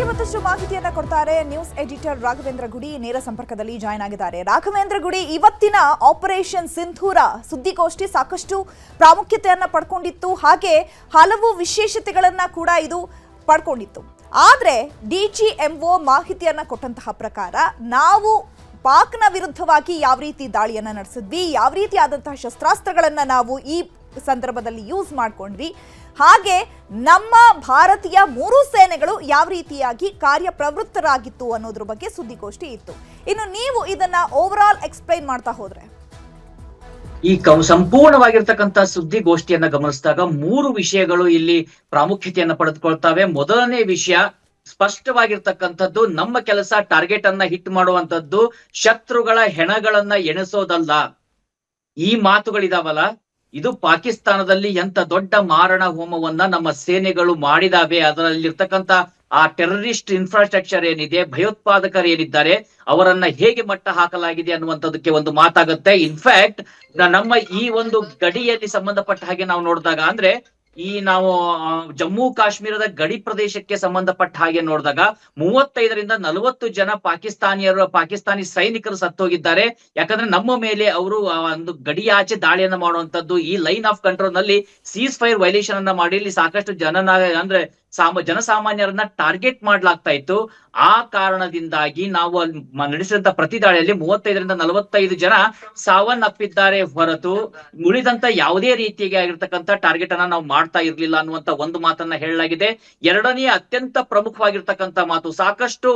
ಮತ್ತಷ್ಟು ಮಾಹಿತಿಯನ್ನ ಕೊಡ್ತಾರೆ ನ್ಯೂಸ್ ಎಡಿಟರ್ ರಾಘವೇಂದ್ರ ಗುಡಿ ನೇರ ಸಂಪರ್ಕದಲ್ಲಿ ಜಾಯ್ನ್ ಆಗಿದ್ದಾರೆ. ರಾಘವೇಂದ್ರ ಗುಡಿ, ಇವತ್ತಿನ ಆಪರೇಷನ್ ಸಿಂಧೂರ ಸುದ್ದಿಗೋಷ್ಠಿ ಸಾಕಷ್ಟು ಪ್ರಾಮುಖ್ಯತೆಯನ್ನ ಪಡ್ಕೊಂಡಿತ್ತು, ಹಾಗೆ ಹಲವು ವಿಶೇಷತೆಗಳನ್ನ ಕೂಡ ಇದು ಪಡ್ಕೊಂಡಿತ್ತು. ಆದ್ರೆ DGMO ಮಾಹಿತಿಯನ್ನ ಕೊಟ್ಟಂತಹ ಪ್ರಕಾರ ನಾವು ಪಾಕ್ನ ವಿರುದ್ಧವಾಗಿ ಯಾವ ರೀತಿ ದಾಳಿಯನ್ನ ನಡೆಸಿದ್ವಿ, ಯಾವ ರೀತಿಯಾದಂತಹ ಶಸ್ತ್ರಾಸ್ತ್ರಗಳನ್ನ ನಾವು ಈ ಸಂದರ್ಭದಲ್ಲಿ ಯೂಸ್ ಮಾಡ್ಕೊಂಡ್ವಿ, ಹಾಗೆ ನಮ್ಮ ಭಾರತೀಯ 3 ಸೇನೆಗಳು ಯಾವ ರೀತಿಯಾಗಿ ಕಾರ್ಯಪ್ರವೃತ್ತರಾಗಿತ್ತು ಅನ್ನೋದ್ರ ಬಗ್ಗೆ ಸುದ್ದಿಗೋಷ್ಠಿ ಇತ್ತು. ಇನ್ನು ನೀವು ಇದನ್ನ ಓವರ್ ಆಲ್ ಎಕ್ಸ್ಪ್ಲೈನ್ ಮಾಡ್ತಾ ಹೋದ್ರೆ. ಈ ಸಂಪೂರ್ಣವಾಗಿರ್ತಕ್ಕಂಥ ಸುದ್ದಿಗೋಷ್ಠಿಯನ್ನ ಗಮನಿಸಿದಾಗ 3 ವಿಷಯಗಳು ಇಲ್ಲಿ ಪ್ರಾಮುಖ್ಯತೆಯನ್ನ ಪಡೆದುಕೊಳ್ತವೆ. ಮೊದಲನೇ ವಿಷಯ ಸ್ಪಷ್ಟವಾಗಿರ್ತಕ್ಕಂಥದ್ದು, ನಮ್ಮ ಕೆಲಸ ಟಾರ್ಗೆಟ್ ಅನ್ನ ಹಿಟ್ ಮಾಡುವಂತದ್ದು, ಶತ್ರುಗಳ ಹೆಣಗಳನ್ನ ಎಣಿಸೋದಲ್ಲ. ಈ ಮಾತುಗಳಿದಾವಲ್ಲ, ಇದು ಪಾಕಿಸ್ತಾನದಲ್ಲಿ ಎಂತ ದೊಡ್ಡ ಮಾರಣ ಹೋಮವನ್ನ ನಮ್ಮ ಸೇನೆಗಳು ಮಾಡಿದಾವೆ. ಅದರಲ್ಲಿರ್ತಕ್ಕಂಥ ಆ ಟೆರರಿಸ್ಟ್ ಇನ್ಫ್ರಾಸ್ಟ್ರಕ್ಚರ್ ಏನಿದೆ, ಭಯೋತ್ಪಾದಕರು ಏನಿದ್ದಾರೆ, ಅವರನ್ನ ಹೇಗೆ ಮಟ್ಟ ಹಾಕಲಾಗಿದೆ ಅನ್ನುವಂಥದ್ದಕ್ಕೆ ಒಂದು ಮಾತಾಗುತ್ತೆ. ಇನ್ಫ್ಯಾಕ್ಟ್ ನಮ್ಮ ಈ ಒಂದು ಗಡಿಯಲ್ಲಿ ಸಂಬಂಧಪಟ್ಟ ಹಾಗೆ ನಾವು ನೋಡಿದಾಗ, ಅಂದ್ರೆ ಈ ನಾವು ಜಮ್ಮು ಕಾಶ್ಮೀರದ ಗಡಿ ಪ್ರದೇಶಕ್ಕೆ ಸಂಬಂಧಪಟ್ಟ ಹಾಗೆ ನೋಡಿದಾಗ 35ರಿಂದ 40 ಜನ ಪಾಕಿಸ್ತಾನಿ ಸೈನಿಕರು ಸತ್ತೋಗಿದ್ದಾರೆ. ಯಾಕಂದ್ರೆ ನಮ್ಮ ಮೇಲೆ ಅವರು ಒಂದು ಗಡಿಯಾಚೆ ದಾಳಿಯನ್ನ ಮಾಡುವಂತದ್ದು, ಈ ಲೈನ್ ಆಫ್ ಕಂಟ್ರೋಲ್ ನಲ್ಲಿ ಸೀಸ್ ಫೈರ್ ವೈಲೇಷನ್ ಅನ್ನ ಮಾಡಿ ಇಲ್ಲಿ ಸಾಕಷ್ಟು ಜನಸಾಮಾನ್ಯರನ್ನ ಟಾರ್ಗೆಟ್ ಮಾಡ್ಲಾಗ್ತಾ ಇತ್ತು. ಆ ಕಾರಣದಿಂದಾಗಿ ನಾವು ನಡೆಸಿದಂತ ಪ್ರತಿ ದಾಳಿಯಲ್ಲಿ 35ರಿಂದ 45 ಜನ ಸಾವನ್ನಪ್ಪಿದ್ದಾರೆ ಹೊರತು ಉಳಿದಂತ ಯಾವುದೇ ರೀತಿಯಾಗಿ ಆಗಿರ್ತಕ್ಕಂಥ ಟಾರ್ಗೆಟ್ ಅನ್ನ ನಾವು ಮಾಡ್ತಾ ಇರ್ಲಿಲ್ಲ ಅನ್ನುವಂತ ಒಂದು ಮಾತನ್ನ ಹೇಳಲಾಗಿದೆ. ಎರಡನೇ ಅತ್ಯಂತ ಪ್ರಮುಖವಾಗಿರ್ತಕ್ಕಂಥ ಮಾತು, ಸಾಕಷ್ಟು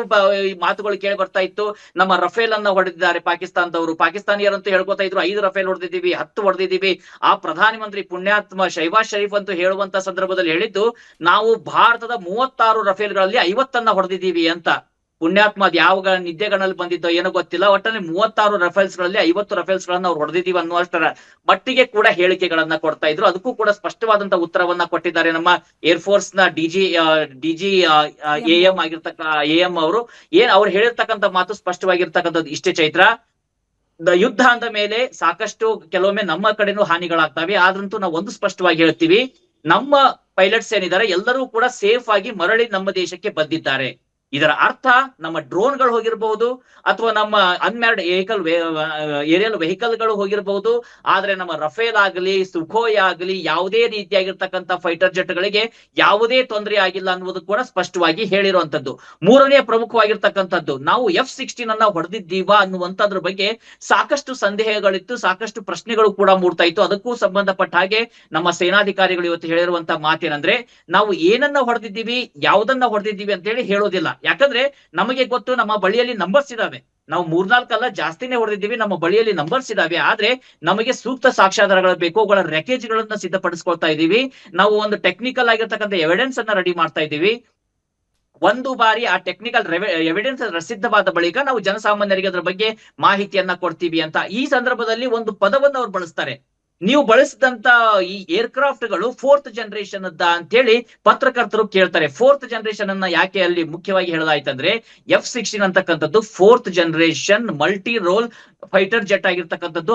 ಮಾತುಗಳು ಕೇಳಿ ಬರ್ತಾ ಇತ್ತು. ನಮ್ಮ ರಫೇಲ್ ಅನ್ನ ಹೊಡೆದಿದ್ದಾರೆ ಪಾಕಿಸ್ತಾನದವರು, ಪಾಕಿಸ್ತಾನಿಯರಂತೂ ಹೇಳ್ಕೊತಾ ಇದ್ರು 5 ರಫೇಲ್ ಹೊಡೆದಿದ್ದೀವಿ, 10 ಹೊಡೆದಿದ್ದೀವಿ. ಆ ಪ್ರಧಾನಮಂತ್ರಿ ಪುಣ್ಯಾತ್ಮ ಶಹಬಾಜ್ ಶರೀಫ್ ಅಂತೂ ಹೇಳುವಂತ ಸಂದರ್ಭದಲ್ಲಿ ಹೇಳಿದ್ದು, ನಾವು ಭಾರತದ 36 ರಫೇಲ್ಗಳಲ್ಲಿ 50 ಹೊಡೆದಿದ್ದೀವಿ ಅಂತ. ಪುಣ್ಯಾತ್ಮ ಅದ್ ಯಾವ ನಿದ್ದೆಗಳಲ್ಲಿ ಬಂದಿದ್ದೋ ಏನೋ ಗೊತ್ತಿಲ್ಲ, ಒಟ್ಟಲ್ಲಿ 36 ರಫೇಲ್ಸ್ ಗಳಲ್ಲಿ 50 ರಫೇಲ್ಸ್ ಗಳನ್ನ ಅವ್ರು ಹೊಡೆದಿದ್ದೀವಿ ಅನ್ನುವಷ್ಟರ ಮಟ್ಟಿಗೆ ಕೂಡ ಹೇಳಿಕೆಗಳನ್ನ ಕೊಡ್ತಾ ಇದ್ರು. ಅದಕ್ಕೂ ಕೂಡ ಸ್ಪಷ್ಟವಾದಂತ ಉತ್ತರವನ್ನ ಕೊಟ್ಟಿದ್ದಾರೆ ನಮ್ಮ ಏರ್ಫೋರ್ಸ್ ನ ಡಿಜಿ AM AM ಅವರು. ಅವ್ರು ಹೇಳಿರ್ತಕ್ಕಂಥ ಮಾತು ಸ್ಪಷ್ಟವಾಗಿರ್ತಕ್ಕಂಥದ್ದು ಇಷ್ಟೇ ಚೈತ್ರ, ಯುದ್ಧ ಅಂದ ಮೇಲೆ ಸಾಕಷ್ಟು ಕೆಲವೊಮ್ಮೆ ನಮ್ಮ ಕಡೆನೂ ಹಾನಿಗಳಾಗ್ತವೆ. ಆದ್ರಂತೂ ನಾವು ಒಂದು ಸ್ಪಷ್ಟವಾಗಿ ಹೇಳ್ತೀವಿ, ನಮ್ಮ ಪೈಲಟ್ಸ್ ಏನಿದ್ದಾರೆ ಎಲ್ಲರೂ ಕೂಡ ಸೇಫ್ ಆಗಿ ಮರಳಿ ನಮ್ಮ ದೇಶಕ್ಕೆ ಬಂದಿದ್ದಾರೆ. ಇದರ ಅರ್ಥ ನಮ್ಮ ಡ್ರೋನ್ಗಳು ಹೋಗಿರಬಹುದು ಅಥವಾ ನಮ್ಮ ಅನ್ಮ್ಯಾರ್ಡ್ ಏರಿಯಲ್ ವೆಹಿಕಲ್ ಗಳು ಹೋಗಿರಬಹುದು, ಆದ್ರೆ ನಮ್ಮ ರಫೇಲ್ ಆಗಲಿ ಸುಖೋಯ್ ಆಗಲಿ ಯಾವುದೇ ರೀತಿಯಾಗಿರ್ತಕ್ಕಂಥ ಫೈಟರ್ ಜೆಟ್ ಗಳಿಗೆ ಯಾವುದೇ ತೊಂದರೆ ಆಗಿಲ್ಲ ಅನ್ನೋದು ಕೂಡ ಸ್ಪಷ್ಟವಾಗಿ ಹೇಳಿರುವಂತದ್ದು. ಮೂರನೇ ಪ್ರಮುಖವಾಗಿರ್ತಕ್ಕಂಥದ್ದು, ನಾವು F-16 ಅನ್ನ ಹೊಡೆದಿದ್ದೀವಾ ಅನ್ನುವಂಥದ್ರ ಬಗ್ಗೆ ಸಾಕಷ್ಟು ಸಂದೇಹಗಳಿತ್ತು, ಸಾಕಷ್ಟು ಪ್ರಶ್ನೆಗಳು ಕೂಡ ಮೂಡ್ತಾ ಇತ್ತು. ಅದಕ್ಕೂ ಸಂಬಂಧಪಟ್ಟ ಹಾಗೆ ನಮ್ಮ ಸೇನಾಧಿಕಾರಿಗಳು ಇವತ್ತು ಹೇಳಿರುವಂತ ಮಾತೇನಂದ್ರೆ, ನಾವು ಏನನ್ನ ಹೊಡೆದಿದ್ದೀವಿ ಯಾವುದನ್ನ ಹೊಡೆದಿದ್ದೀವಿ ಅಂತ ಹೇಳಿ ಹೇಳೋದಿಲ್ಲ. ಯಾಕಂದ್ರೆ ನಮಗೆ ಗೊತ್ತು, ನಮ್ಮ ಬಳಿಯಲ್ಲಿ ನಂಬರ್ಸ್ ಇದಾವೆ. ನಾವು 3-4 ಅಲ್ಲ ಜಾಸ್ತಿನೇ ಹೊಡೆದಿದ್ದೀವಿ, ನಮ್ಮ ಬಳಿಯಲ್ಲಿ ನಂಬರ್ಸ್ ಇದಾವೆ. ಆದ್ರೆ ನಮಗೆ ಸೂಕ್ತ ಸಾಕ್ಷ್ಯಾಧಾರಗಳು ಬೇಕು, ಅವುಗಳ ರೆಕೇಜ್ ಗಳನ್ನ ಸಿದ್ಧಪಡಿಸ್ಕೊಳ್ತಾ ಇದೀವಿ. ನಾವು ಒಂದು ಟೆಕ್ನಿಕಲ್ ಆಗಿರ್ತಕ್ಕಂಥ ಎವಿಡೆನ್ಸ್ ಅನ್ನ ರೆಡಿ ಮಾಡ್ತಾ ಇದೀವಿ. ಒಂದು ಬಾರಿ ಆ ಟೆಕ್ನಿಕಲ್ ಎವಿಡೆನ್ಸ್ ಸಿದ್ಧವಾದ ಬಳಿಕ ನಾವು ಜನಸಾಮಾನ್ಯರಿಗೆ ಅದರ ಬಗ್ಗೆ ಮಾಹಿತಿಯನ್ನ ಕೊಡ್ತೀವಿ ಅಂತ. ಈ ಸಂದರ್ಭದಲ್ಲಿ ಒಂದು ಪದವನ್ನು ಅವ್ರು ಬಳಸ್ತಾರೆ, ನೀವು ಬಳಸಿದಂತ ಈ ಏರ್ಕ್ರಾಫ್ಟ್ ಗಳು 4th ಜನರೇಷನ್ ಅಂತ ಹೇಳಿ ಪತ್ರಕರ್ತರು ಕೇಳ್ತಾರೆ. 4th ಜನರೇಷನ್ ಅನ್ನ ಯಾಕೆ ಅಲ್ಲಿ ಮುಖ್ಯವಾಗಿ ಹೇಳಲಾಯ್ತಂದ್ರೆ, F-16 ಅಂತಕ್ಕಂಥದ್ದು 4th generation multi role fighter jet ಆಗಿರ್ತಕ್ಕಂಥದ್ದು.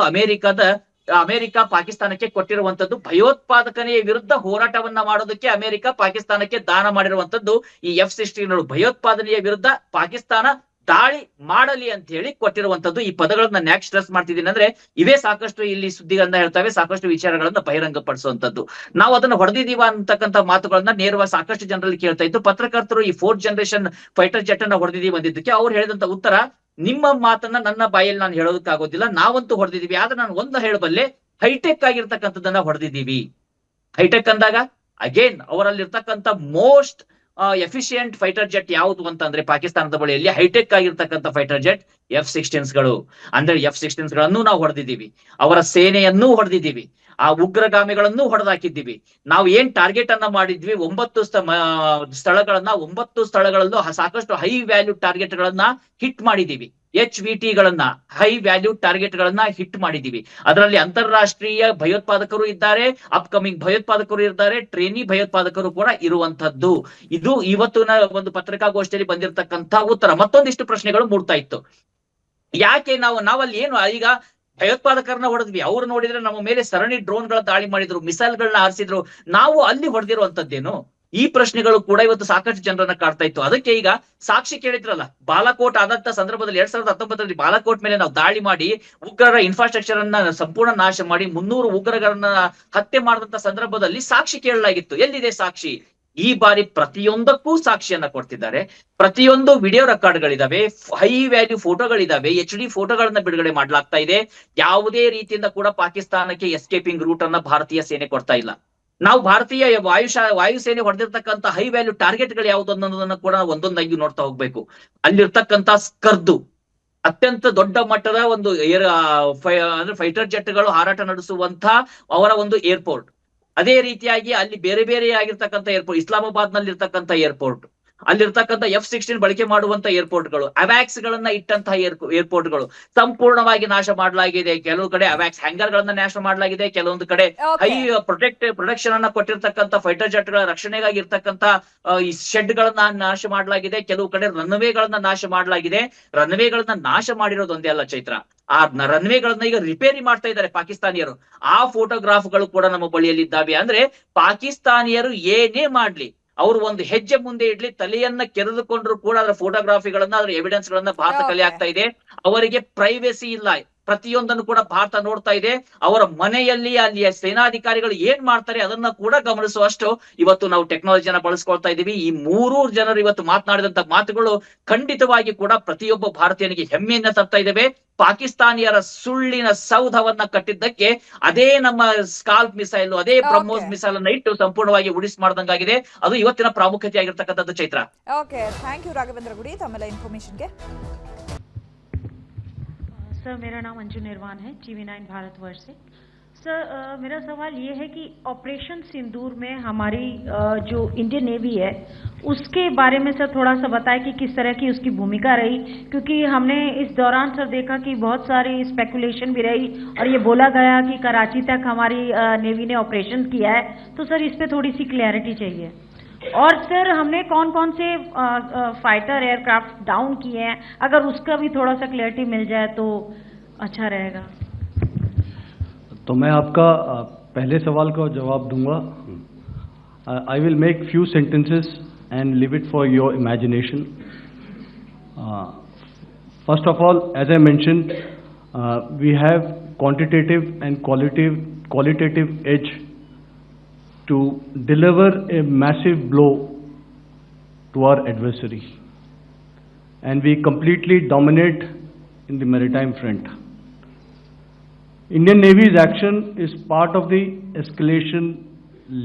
ಅಮೆರಿಕ ಪಾಕಿಸ್ತಾನಕ್ಕೆ ಕೊಟ್ಟಿರುವಂತದ್ದು. ಭಯೋತ್ಪಾದಕನೆಯ ವಿರುದ್ಧ ಹೋರಾಟವನ್ನ ಮಾಡೋದಕ್ಕೆ ಅಮೆರಿಕ ಪಾಕಿಸ್ತಾನಕ್ಕೆ ದಾನ ಮಾಡಿರುವಂತದ್ದು ಈ F-16 ಭಯೋತ್ಪಾದನೆಯ ವಿರುದ್ಧ ಪಾಕಿಸ್ತಾನ ದಾಳಿ ಮಾಡಲಿ ಅಂತ ಹೇಳಿ ಕೊಟ್ಟಿರುವಂತದ್ದು. ಈ ಪದಗಳನ್ನ ಯಾಕೆ ಸ್ಟ್ರೆಸ್ ಮಾಡ್ತಿದ್ದೀನಿ ಅಂದ್ರೆ, ಇವೇ ಸಾಕಷ್ಟು ಇಲ್ಲಿ ಸುದ್ದಿಗಳನ್ನ ಹೇಳ್ತವೆ, ಸಾಕಷ್ಟು ವಿಚಾರಗಳನ್ನ ಬಹಿರಂಗ ಪಡಿಸುವಂತದ್ದು. ನಾವು ಅದನ್ನ ಹೊಡೆದಿದೀವ ಅಂತಕ್ಕಂಥ ಮಾತುಗಳನ್ನ ನೇರವಾಗಿ ಸಾಕಷ್ಟು ಜನರಲ್ಲಿ ಕೇಳ್ತಾ ಇತ್ತು. ಪತ್ರಕರ್ತರು ಈ 4th ಜನರೇಷನ್ ಫೈಟರ್ ಜೆಟ್ ಅನ್ನ ಹೊಡೆದಿದೀವಿ ಅಂದಿದ್ದಕ್ಕೆ ಅವ್ರು ಹೇಳಿದಂತ ಉತ್ತರ, ನಿಮ್ಮ ಮಾತನ್ನ ನನ್ನ ಬಾಯಲ್ಲಿ ನಾನು ಹೇಳೋದಕ್ಕಾಗೋದಿಲ್ಲ, ನಾವಂತೂ ಹೊಡೆದಿದೀವಿ. ಆದ್ರೆ ನಾನು ಒಂದು ಹೇಳಬಲ್ಲೆ, ಹೈಟೆಕ್ ಆಗಿರ್ತಕ್ಕಂಥದ್ದನ್ನ ಹೊಡೆದಿದ್ದೀವಿ. ಹೈಟೆಕ್ ಅಂದಾಗ ಅಗೇನ್ ಅವರಲ್ಲಿರ್ತಕ್ಕಂಥ ಮೋಸ್ಟ್ ಎಫಿಷಿಯಂಟ್ ಫೈಟರ್ ಜೆಟ್ ಯಾವುದು ಅಂತಂದ್ರೆ, ಪಾಕಿಸ್ತಾನದ ಬಳಿಯಲ್ಲಿ ಹೈಟೆಕ್ ಆಗಿರ್ತಕ್ಕಂಥ ಫೈಟರ್ ಜೆಟ್ F-16 ಗಳು. ಅಂದ್ರೆ F-16 ಗಳನ್ನು ನಾವು ಹೊಡೆದಿದ್ದೀವಿ, ಅವರ ಸೇನೆಯನ್ನೂ ಹೊಡೆದಿದ್ದೀವಿ, ಆ ಉಗ್ರಗಾಮಿಗಳನ್ನು ಹೊಡೆದಾಕಿದ್ದೀವಿ. ನಾವು ಏನ್ ಟಾರ್ಗೆಟ್ ಅನ್ನ ಮಾಡಿದ್ವಿ, 9 ಸ್ಥಳಗಳಲ್ಲೂ ಸಾಕಷ್ಟು ಹೈ ವ್ಯಾಲ್ಯೂ ಟಾರ್ಗೆಟ್ ಗಳನ್ನ ಹಿಟ್ ಮಾಡಿದೀವಿ. HVTಗಳನ್ನ, ಹೈ ವ್ಯಾಲ್ಯೂ ಟಾರ್ಗೆಟ್ ಗಳನ್ನ ಹಿಟ್ ಮಾಡಿದೀವಿ. ಅದರಲ್ಲಿ ಅಂತಾರಾಷ್ಟ್ರೀಯ ಭಯೋತ್ಪಾದಕರು ಇದ್ದಾರೆ, ಅಪ್ಕಮಿಂಗ್ ಭಯೋತ್ಪಾದಕರು ಇದ್ದಾರೆ, ಟ್ರೇನಿ ಭಯೋತ್ಪಾದಕರು ಕೂಡ ಇರುವಂತದ್ದು. ಇದು ಇವತ್ತಿನ ಒಂದು ಪತ್ರಿಕಾಗೋಷ್ಠಿಯಲ್ಲಿ ಬಂದಿರತಕ್ಕಂತ ಉತ್ತರ. ಮತ್ತೊಂದಿಷ್ಟು ಪ್ರಶ್ನೆಗಳು ಮೂಡ್ತಾ ಇತ್ತು. ಯಾಕೆ ನಾವಲ್ಲಿ ಏನು ಈಗ ಭಯೋತ್ಪಾದಕರನ್ನ ಹೊಡೆದ್ವಿ, ಅವ್ರು ನೋಡಿದ್ರೆ ನಮ್ಮ ಮೇಲೆ ಸರಣಿ ಡ್ರೋನ್ಗಳ ದಾಳಿ ಮಾಡಿದ್ರು, ಮಿಸೈಲ್ಗಳನ್ನ ಹಾರಿಸಿದ್ರು, ನಾವು ಅಲ್ಲಿ ಹೊಡೆದಿರುವಂತದ್ದೇನು? ಈ ಪ್ರಶ್ನೆಗಳು ಕೂಡ ಇವತ್ತು ಸಾಕಷ್ಟು ಜನರನ್ನ ಕಾಡ್ತಾ ಇತ್ತು. ಅದಕ್ಕೆ ಈಗ ಸಾಕ್ಷಿ ಕೇಳಿದ್ರಲ್ಲ, ಬಾಲಾಕೋಟ್ ಆದಂತ ಸಂದರ್ಭದಲ್ಲಿ 2019 ಬಾಲಾಕೋಟ್ ಮೇಲೆ ನಾವು ದಾಳಿ ಮಾಡಿ ಉಗ್ರರ ಇನ್ಫ್ರಾಸ್ಟ್ರಕ್ಚರ್ ಅನ್ನ ಸಂಪೂರ್ಣ ನಾಶ ಮಾಡಿ 300 ಉಗ್ರರನ್ನ ಹತ್ಯೆ ಮಾಡಿದಂತ ಸಂದರ್ಭದಲ್ಲಿ ಸಾಕ್ಷಿ ಕೇಳಲಾಗಿತ್ತು. ಎಲ್ಲಿದೆ ಸಾಕ್ಷಿ? ಈ ಬಾರಿ ಪ್ರತಿಯೊಂದಕ್ಕೂ ಸಾಕ್ಷಿಯನ್ನ ಕೊಡ್ತಿದ್ದಾರೆ. ಪ್ರತಿಯೊಂದು ವಿಡಿಯೋ ರೆಕಾರ್ಡ್ಗಳಿದಾವೆ, ಹೈ ವ್ಯಾಲ್ಯೂ ಫೋಟೋಗಳಿದಾವೆ, HD ಫೋಟೋಗಳನ್ನ ಬಿಡುಗಡೆ ಮಾಡ್ಲಾಗ್ತಾ ಇದೆ. ಯಾವುದೇ ರೀತಿಯಿಂದ ಕೂಡ ಪಾಕಿಸ್ತಾನಕ್ಕೆ ಎಸ್ಕೇಪಿಂಗ್ ರೂಟ್ ಅನ್ನ ಭಾರತೀಯ ಸೇನೆ ಕೊಡ್ತಾ ಇಲ್ಲ. ನಾವು ಭಾರತೀಯ ವಾಯುಸೇನೆ ಹೊಡೆದಿರ್ತಕ್ಕಂಥ ಹೈ ವ್ಯಾಲ್ಯೂ ಟಾರ್ಗೆಟ್ ಗಳು ಯಾವ್ದು ಅನ್ನೋದನ್ನ ಕೂಡ ಒಂದೊಂದಾಗಿ ನೋಡ್ತಾ ಹೋಗ್ಬೇಕು. ಅಲ್ಲಿರ್ತಕ್ಕಂಥ ಸ್ಕರ್ದು ಅತ್ಯಂತ ದೊಡ್ಡ ಮಟ್ಟದ ಒಂದು ಅಂದ್ರೆ ಫೈಟರ್ ಜೆಟ್ಗಳು ಹಾರಾಟ ನಡೆಸುವಂತ ಅವರ ಒಂದು ಏರ್ಪೋರ್ಟ್. ಅದೇ ರೀತಿಯಾಗಿ ಅಲ್ಲಿ ಬೇರೆ ಬೇರೆ ಆಗಿರ್ತಕ್ಕಂಥ ಏರ್ಪೋರ್ಟ್, ಇಸ್ಲಾಮಾಬಾದ್ ನಲ್ಲಿ ಇರ್ತಕ್ಕಂಥ ಏರ್ಪೋರ್ಟ್, ಅಲ್ಲಿರ್ತಕ್ಕಂಥ F-16 ಬಳಕೆ ಮಾಡುವಂತ ಏರ್ಪೋರ್ಟ್ಗಳು, ಅವ್ಯಾಕ್ಸ್ ಗಳನ್ನ ಇಟ್ಟಂತಹ ಏರ್ಪೋರ್ಟ್ಗಳು ಸಂಪೂರ್ಣವಾಗಿ ನಾಶ ಮಾಡಲಾಗಿದೆ. ಕೆಲವು ಕಡೆ ಅವ್ಯಾಕ್ಸ್ ಹ್ಯಾಂಗರ್ ಗಳನ್ನ ನಾಶ ಮಾಡಲಾಗಿದೆ, ಕೆಲವೊಂದು ಕಡೆ ಹೈ ಪ್ರೊಡಕ್ಷನ್ ಅನ್ನ ಕೊಟ್ಟಿರ್ತಕ್ಕಂಥ ಫೈಟರ್ ಜೆಟ್ ಗಳ ರಕ್ಷಣೆಗಾಗಿ ಇರ್ತಕ್ಕಂಥ ಶೆಡ್ ಗಳನ್ನ ನಾಶ ಮಾಡಲಾಗಿದೆ, ಕೆಲವು ಕಡೆ ರನ್ವೇ ಗಳನ್ನ ನಾಶ ಮಾಡಲಾಗಿದೆ. ರನ್ವೇ ಗಳನ್ನ ನಾಶ ಮಾಡಿರೋದು ಒಂದೇ ಅಲ್ಲ ಚೈತ್ರ, ಆ ರನ್ವೇ ಗಳನ್ನ ಈಗ ರಿಪೇರಿ ಮಾಡ್ತಾ ಇದ್ದಾರೆ ಪಾಕಿಸ್ತಾನಿಯರು. ಆ ಫೋಟೋಗ್ರಾಫ್ಗಳು ಕೂಡ ನಮ್ಮ ಬಳಿಯಲ್ಲಿದ್ದಾವೆ. ಅಂದ್ರೆ ಪಾಕಿಸ್ತಾನಿಯರು ಏನೇ ಮಾಡ್ಲಿ, ಅವರು ಒಂದು ಹೆಜ್ಜೆ ಮುಂದೆ ಇಡ್ಲಿ, ತಲೆಯನ್ನ ಕೆರೆದುಕೊಂಡ್ರು ಕೂಡ ಅದರ ಫೋಟೋಗ್ರಾಫಿಗಳನ್ನ, ಅದರ ಎವಿಡೆನ್ಸ್ ಗಳನ್ನ ಭಾರತ ಕಲೆ ಆಗ್ತಾ ಇದೆ. ಅವರಿಗೆ ಪ್ರೈವೇಸಿ ಇಲ್ಲ. ಪ್ರತಿಯೊಂದನ್ನು ಕೂಡ ಭಾರತ ನೋಡ್ತಾ ಇದೆ. ಅವರ ಮನೆಯಲ್ಲಿ ಅಲ್ಲಿಯ ಸೇನಾಧಿಕಾರಿಗಳು ಏನ್ ಮಾಡ್ತಾರೆ ಅದನ್ನ ಕೂಡ ಗಮನಿಸುವಷ್ಟು ಇವತ್ತು ನಾವು ಟೆಕ್ನಾಲಜಿಯನ್ನ ಬಳಸ್ಕೊಳ್ತಾ ಇದೀವಿ. ಈ ಮೂರೂ ಜನರು ಇವತ್ತು ಮಾತನಾಡಿದಂತ ಮಾತುಗಳು ಖಂಡಿತವಾಗಿ ಕೂಡ ಪ್ರತಿಯೊಬ್ಬ ಭಾರತೀಯನಿಗೆ ಹೆಮ್ಮೆಯನ್ನ ತರ್ತಾ ಇದ್ದೇವೆ. ಪಾಕಿಸ್ತಾನಿಯರ ಸುಳ್ಳಿನ ಸೌಧವನ್ನ ಕಟ್ಟಿದ್ದಕ್ಕೆ ಅದೇ ನಮ್ಮ ಸ್ಕಾಲ್ಪ್ ಮಿಸೈಲ್, ಅದೇ ಬ್ರಹ್ಮೋಸ್ ಮಿಸೈಲ್ ಅನ್ನ ಇಟ್ಟು ಸಂಪೂರ್ಣವಾಗಿ ಉಡಿಸ್ ಮಾಡ್ದಂಗಾಗಿದೆ. ಅದು ಇವತ್ತಿನ ಪ್ರಾಮುಖ್ಯತೆ ಆಗಿರ್ತಕ್ಕಂಥದ್ದು Chaitra. Okay, thank you Raghavendra Gudi ತಮ್ಮೆಲ್ಲ ಇನ್ಫಾರ್ಮೇಶನ್ಗೆ. सर, मेरा नाम अंजू निर्वाण है, TV9 भारतवर्ष से। सर, मेरा सवाल ये है कि ऑपरेशन सिंदूर में हमारी जो इंडियन नेवी है उसके बारे में सर थोड़ा सा बताएं कि किस तरह की उसकी भूमिका रही, क्योंकि हमने इस दौरान सर देखा कि बहुत सारी स्पेकुलेशन भी रही और ये बोला गया कि कराची तक हमारी नेवी ने ऑपरेशन किया है। तो सर इस पर थोड़ी सी क्लैरिटी चाहिए। और सर हमने कौन कौन से फाइटर एयरक्राफ्ट डाउन किए हैं, अगर उसका भी थोड़ा सा क्लैरिटी मिल जाए तो अच्छा रहेगा। तो मैं आपका पहले सवाल का जवाब दूंगा. I will make few sentences and leave it for your imagination. First of all, as I mentioned, we have quantitative and qualitative edge to deliver a massive blow to our adversary, and we completely dominate in the maritime front. Indian Navy's action is part of the escalation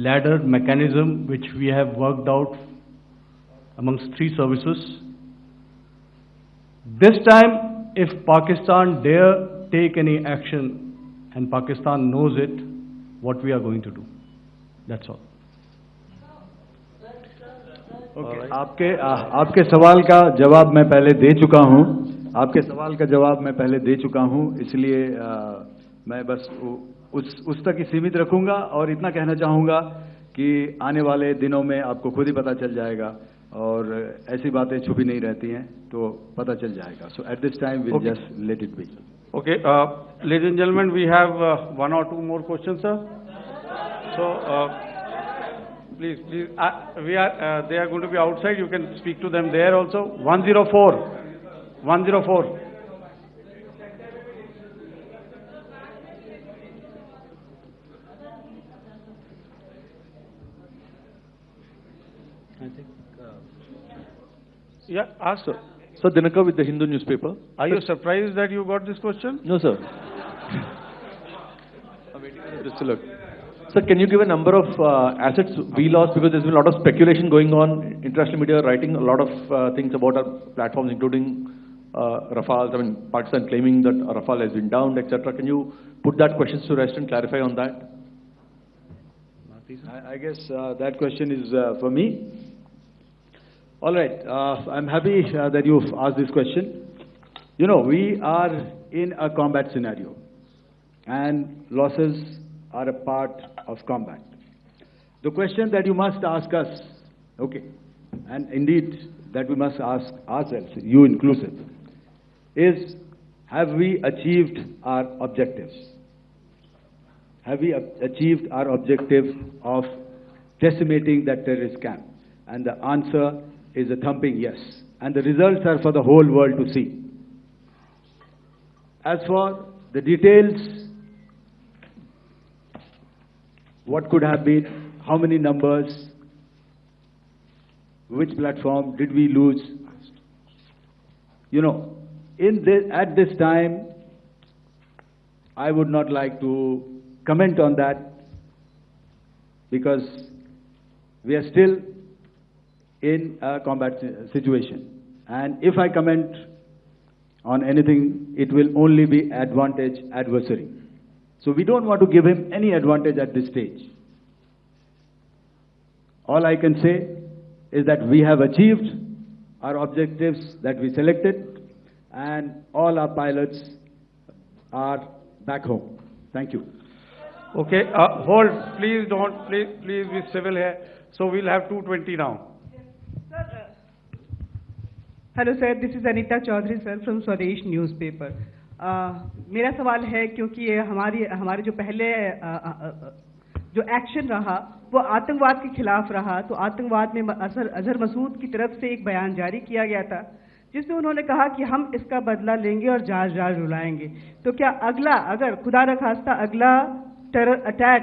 ladder mechanism which we have worked out amongst 3 services. This time, if Pakistan dare take any action, and Pakistan knows it, what we are going to do. That's all. Okay. आपके सवाल का जवाब मैं पहले दे चुका हूं. आपके सवाल का जवाब मैं पहले दे चुका हूं, इसलिए मैं बस उस तक ही सीमित रखूंगा और इतना कहना चाहूंगा कि आने वाले दिनों में आपको खुद ही पता चल जाएगा और ऐसी बातें छुपी नहीं रहती हैं, तो पता चल जाएगा. So at this time we'll just let it be. Okay, ladies and gentlemen, we have 1 or 2 more questions, sir. So, please, they are going to be outside. You can speak to them there also. 104. Yeah, ask sir. So Dinakar with the Hindu newspaper. Are you surprised that you got this question? No, sir. I'm waiting for this to look. Sir, can you give a number of assets we lost, because there's been a lot of speculation going on, international media writing a lot of things about our platforms, including Rafale. I mean, Pakistan claiming that Rafale has been downed, etc. Can you put that question to rest and clarify on that? I guess that question is for me. All right, I'm happy that you've asked this question. You know, we are in a combat scenario, and losses are a part of combat. The question that you must ask us, okay, and indeed that we must ask ourselves, you inclusive, is have we achieved our objectives? Have we achieved our objective of decimating that terrorist camp? And the answer is a thumping yes. And the results are for the whole world to see. As for the details, what could have been, how many numbers, which platform did we lose? You know, at this time, I would not like to comment on that because we are still in a combat situation. And if I comment on anything, it will only be adversary. So we don't want to give him any advantage at this stage. All I can say is that we have achieved our objectives that we selected, and all our pilots are back home. Thank you. Okay, hold. Please don't. Please be civil here. So we'll have 220 now. Hello sir, this is Anita Chaudhary sir from Swadesh newspaper. मेरा सवाल है, क्योंकि ये हमारे जो पहले जो action रहा वो आतंकवाद के खिलाफ रहा, तो आतंकवाद में अजहर मसूद की तरफ से एक बयान जारी किया गया था जिसमें उन्होंने कहा कि हम इसका बदला लेंगे और जाज रुलाएंगे। तो क्या अगला, अगर खुदा न खास्ता अगला टेरर अटैक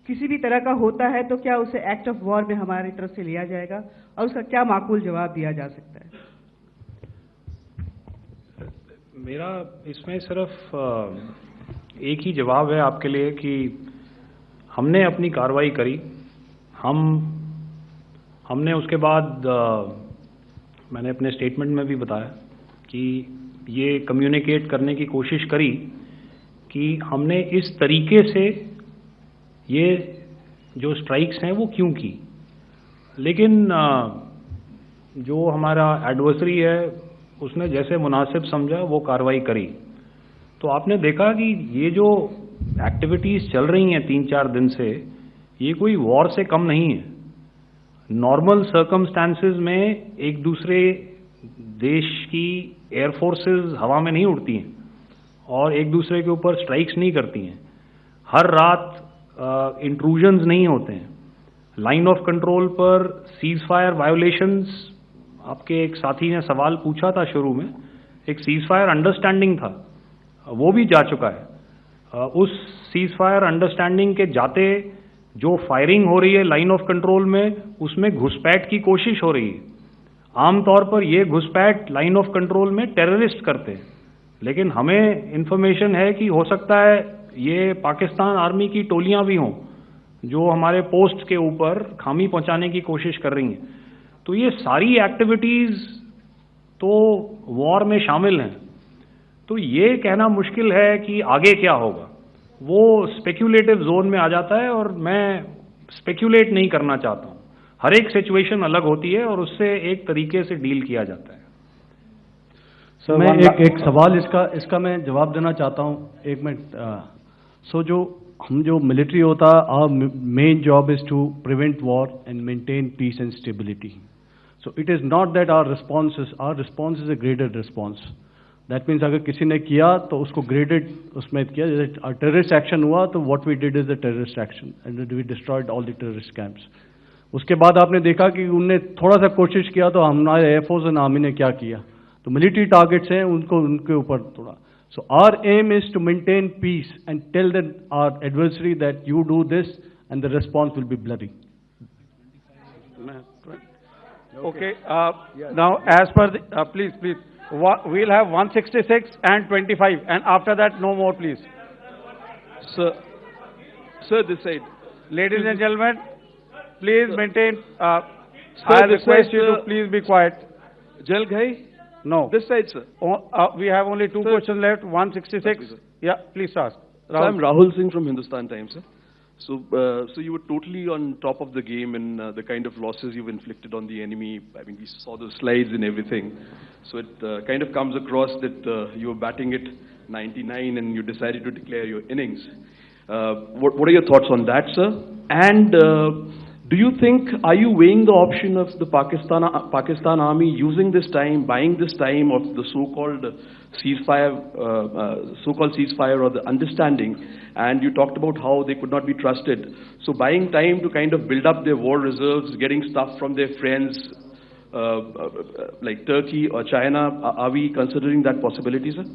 किसी भी तरह का होता है, तो क्या उसे एक्ट ऑफ वॉर में हमारी तरफ से लिया जाएगा और उसका क्या माकूल जवाब दिया जा सकता है? मेरा इसमें सिर्फ एक ही जवाब है आपके लिए कि हमने अपनी कार्रवाई करी। हमने उसके बाद मैंने अपने स्टेटमेंट में भी बताया कि ये कम्युनिकेट करने की कोशिश करी कि हमने इस तरीके से ये जो स्ट्राइक्स हैं वो क्यों की। लेकिन जो हमारा एडवर्सरी है उसने जैसे मुनासिब समझा वो कार्रवाई करी। तो आपने देखा कि ये जो एक्टिविटीज़ चल रही हैं 3-4 दिन से, ये कोई वॉर से कम नहीं है। नॉर्मल सर्कमस्टांसेस में एक दूसरे देश की एयरफोर्सेस हवा में नहीं उड़ती हैं और एक दूसरे के ऊपर स्ट्राइक्स नहीं करती हैं। हर रात इंट्रूजन्स नहीं होते हैं। लाइन ऑफ कंट्रोल पर सीज फायर वायोलेशंस, आपके एक साथी ने सवाल पूछा था शुरू में, एक सीज फायर अंडरस्टैंडिंग था, वो भी जा चुका है। उस सीज फायर अंडरस्टैंडिंग के जाते जो फायरिंग हो रही है लाइन ऑफ कंट्रोल में, उसमें घुसपैठ की कोशिश हो रही है। आमतौर पर ये घुसपैठ लाइन ऑफ कंट्रोल में टेररिस्ट करते हैं, लेकिन हमें इंफॉर्मेशन है कि हो सकता है ये पाकिस्तान आर्मी की टोलियां भी हों जो हमारे पोस्ट के ऊपर खामी पहुंचाने की कोशिश कर रही हैं। तो ये सारी एक्टिविटीज़ तो वॉर में शामिल हैं। तो ये कहना मुश्किल है कि आगे क्या होगा, वो स्पेक्यूलेटिव जोन में आ जाता है और मैं स्पेक्यूलेट नहीं करना चाहता हूँ। हर एक सिचुएशन अलग होती है और उससे एक तरीके से डील किया जाता है। सर मैं एक सवाल इसका मैं जवाब देना चाहता हूँ, 1 मिनट। जो मिलिट्री होता है, our main job is to prevent war and maintain peace and stability. So it is not that our response is a graded response. That means अगर किसी ने किया तो उसको graded उसमें किया, जैसे terrorist action हुआ तो what we did is the terrorist action and we destroyed all the terrorist camps. उसके बाद आपने देखा कि उनने थोड़ा सा कोशिश किया तो हमारे एयरफोर्स और आर्मी ने क्या किया, तो मिलिट्री टारगेट्स हैं उनके ऊपर थोड़ा। So our aim is to maintain peace and tell our adversary that you do this and the response will be bloody. Okay. Now, as per the, please, we'll have 166 and 25, and after that, no more, please. Sir, this side. Ladies and gentlemen, please maintain. I request you to please be quiet. Jal Ghai? No. This side, sir. We have only 2 questions left. 166. Yeah, please ask. So I'm Rahul Singh from Hindustan Times, sir. So you were totally on top of the game in the kind of losses you've inflicted on the enemy. I mean, we saw the slides and everything. So it kind of comes across that you were batting it 99 and you decided to declare your innings. What are your thoughts on that, sir? And do you think, are you weighing the option of the Pakistan army using this time, buying this time of the so-called ceasefire or the understanding? And you talked about how they could not be trusted. So buying time to kind of build up their war reserves, getting stuff from their friends like Turkey or China, are we considering that possibility, sir?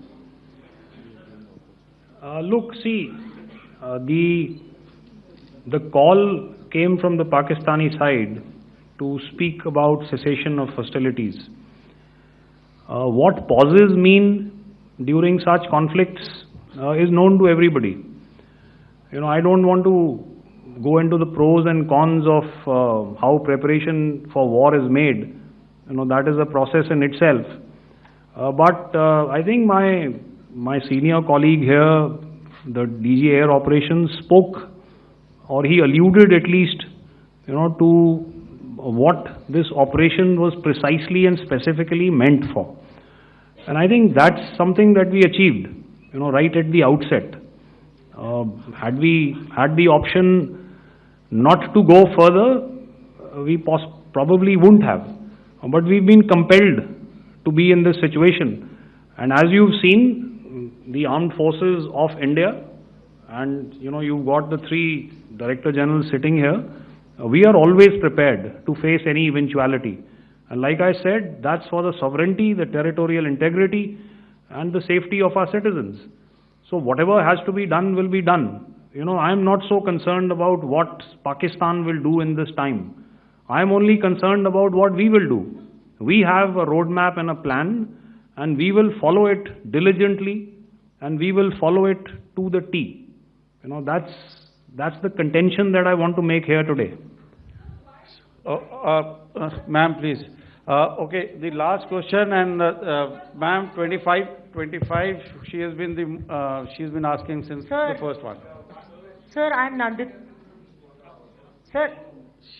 Look, see, the call came from the Pakistani side to speak about cessation of hostilities. What pauses mean during such conflicts is known to everybody. I don't want to go into the pros and cons of how preparation for war is made. That is a process in itself. But I think my senior colleague here, the DG Air Operations, spoke, or he alluded at least, to what this operation was precisely and specifically meant for. And I think that's something that we achieved, right at the outset. Had we had the option not to go further, we probably wouldn't have. But we've been compelled to be in this situation. And as you've seen, the armed forces of India, and you've got the three Director Generals sitting here, we are always prepared to face any eventuality. And like I said, that's for the sovereignty, the territorial integrity, and the safety of our citizens. So whatever has to be done will be done. I'm not so concerned about what Pakistan will do in this time. I'm only concerned about what we will do. We have a roadmap and a plan, and we will follow it diligently, and we will follow it to the T. That's the contention that I want to make here today. Ma'am, please. Okay, the last question, and ma'am, 25. She's been asking since the first one. Sir, I'm Nandita. Sir.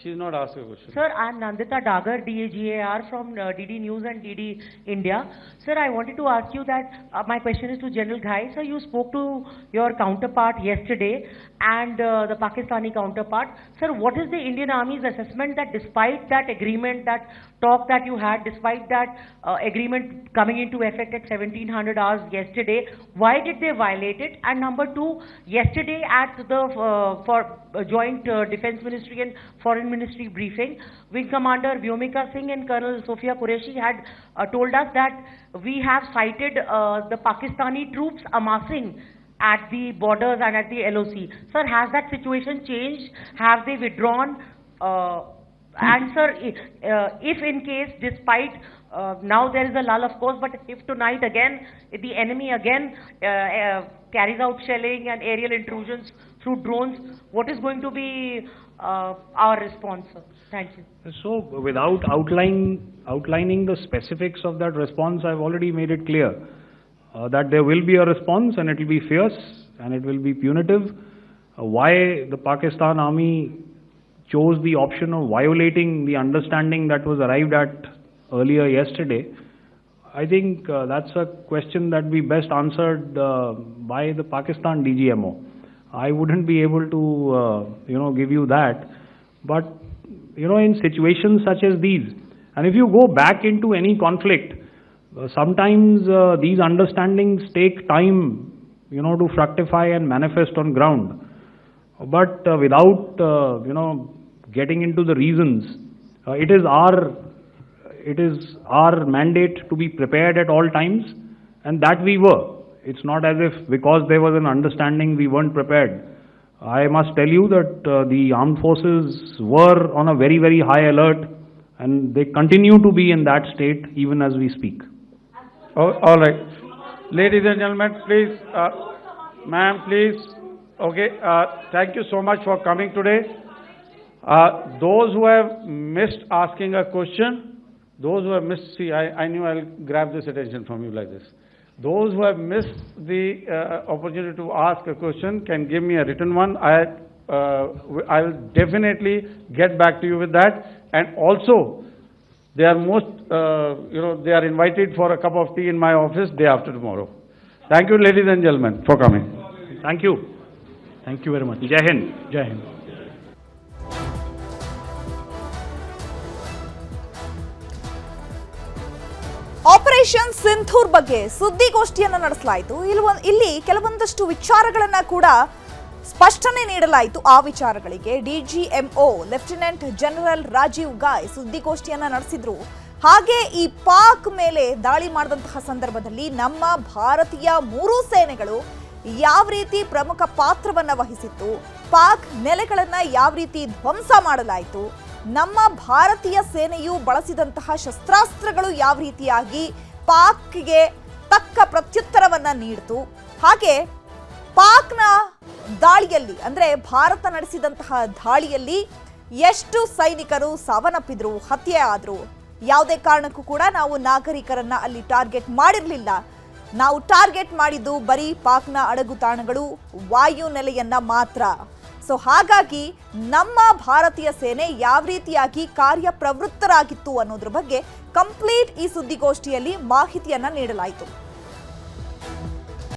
She's not asking a question. Sir, I'm Nandita Dagar, DAGAR from DD News and DD India. Sir, I wanted to ask you that my question is to General Ghai. Sir, you spoke to your counterpart yesterday and the Pakistani counterpart. Sir, what is the Indian Army's assessment that despite that agreement, that talk that you had, despite that agreement coming into effect at 1700 hours yesterday, why did they violate it? And number two, yesterday at the Joint Defense Ministry and Foreign Ministry briefing, Wing Commander Vyomika Singh and Colonel Sophia Qureshi had told us that we have cited the Pakistani troops amassing at the borders and at the LOC. Sir, has that situation changed? Have they withdrawn? And sir, if in case, despite now there is a lull, of course, but if tonight again the enemy again carries out shelling and aerial intrusions through drones, what is going to be our response, sir? Thank you. So, without outlining the specifics of that response, I've already made it clear that there will be a response, and it will be fierce and it will be punitive. Why the Pakistan Army chose the option of violating the understanding that was arrived at earlier yesterday, I think that's a question that we best answered by the Pakistan DGMO. I wouldn't be able to, give you that. But, in situations such as these, and if you go back into any conflict, sometimes these understandings take time, to fructify and manifest on ground. But without, getting into the reasons, it is our mandate to be prepared at all times, and that we were. It's not as if because there was an understanding we weren't prepared. I must tell you that the armed forces were on a very, very high alert, and they continue to be in that state even as we speak. Oh, all right. Ladies and gentlemen, please, ma'am, please. Okay, thank you so much for coming today. Those who have missed asking a question, see, I knew I'll grab this attention from you like this. Those who have missed the opportunity to ask a question can give me a written one. I'll definitely get back to you with that. And also, they are they are invited for a cup of tea in my office day after tomorrow. Thank you, ladies and gentlemen, for coming. Thank you. Thank you very much. Jai Hind. Jai Hind. Operation Sindoor ಬಗ್ಗೆ ಸುದ್ದಿಗೋಷ್ಠಿಯನ್ನು ನಡೆಸಲಾಯಿತು. ಇಲ್ಲಿ ಕೆಲವೊಂದಷ್ಟು ವಿಚಾರಗಳನ್ನ ಕೂಡ ಸ್ಪಷ್ಟನೆ ನೀಡಲಾಯಿತು. ಆ ವಿಚಾರಗಳಿಗೆ ಡಿಜಿಎಂಒ ಲೆಫ್ಟಿನೆಂಟ್ ಜನರಲ್ ರಾಜೀವ್ ಗಾಯ್ ಸುದ್ದಿಗೋಷ್ಠಿಯನ್ನ ನಡೆಸಿದ್ರು. ಹಾಗೆ ಈ ಪಾಕ್ ಮೇಲೆ ದಾಳಿ ಮಾಡಿದಂತಹ ಸಂದರ್ಭದಲ್ಲಿ ನಮ್ಮ ಭಾರತೀಯ ಮೂರೂ ಸೇನೆಗಳು ಯಾವ ರೀತಿ ಪ್ರಮುಖ ಪಾತ್ರವನ್ನ ವಹಿಸಿತ್ತು, ಪಾಕ್ ನೆಲೆಗಳನ್ನ ಯಾವ ರೀತಿ ಧ್ವಂಸ ಮಾಡಲಾಯಿತು, ನಮ್ಮ ಭಾರತೀಯ ಸೇನೆಯು ಬಳಸಿದಂತಹ ಶಸ್ತ್ರಾಸ್ತ್ರಗಳು ಯಾವ ರೀತಿಯಾಗಿ ಪಾಕ್ಗೆ ತಕ್ಕ ಪ್ರತ್ಯುತ್ತರವನ್ನ ನೀಡಿತು, ಹಾಗೆ ಪಾಕ್ನ ದಾಳಿಯಲ್ಲಿ ಅಂದ್ರೆ ಭಾರತ ನಡೆಸಿದಂತಹ ದಾಳಿಯಲ್ಲಿ ಎಷ್ಟು ಸೈನಿಕರು ಸಾವನ್ನಪ್ಪಿದ್ರು, ಹತ್ಯೆ ಆದ್ರು. ಯಾವುದೇ ಕಾರಣಕ್ಕೂ ಕೂಡ ನಾವು ನಾಗರಿಕರನ್ನ ಅಲ್ಲಿ ಟಾರ್ಗೆಟ್ ಮಾಡಿರಲಿಲ್ಲ. ನಾವು ಟಾರ್ಗೆಟ್ ಮಾಡಿದ್ದು ಬರೀ ಪಾಕ್ನ ಅಡಗುತಾಣಗಳು, ವಾಯು ನೆಲೆಯನ್ನ ಮಾತ್ರ. ಸೊ ಹಾಗಾಗಿ ನಮ್ಮ ಭಾರತೀಯ ಸೇನೆ ಯಾವ ರೀತಿಯಾಗಿ ಕಾರ್ಯಪ್ರವೃತ್ತರಾಗಿತ್ತು ಅನ್ನೋದ್ರ ಬಗ್ಗೆ ಕಂಪ್ಲೀಟ್ ಈ ಸುದ್ದಿಗೋಷ್ಠಿಯಲ್ಲಿ ಮಾಹಿತಿಯನ್ನ ನೀಡಲಾಯಿತು.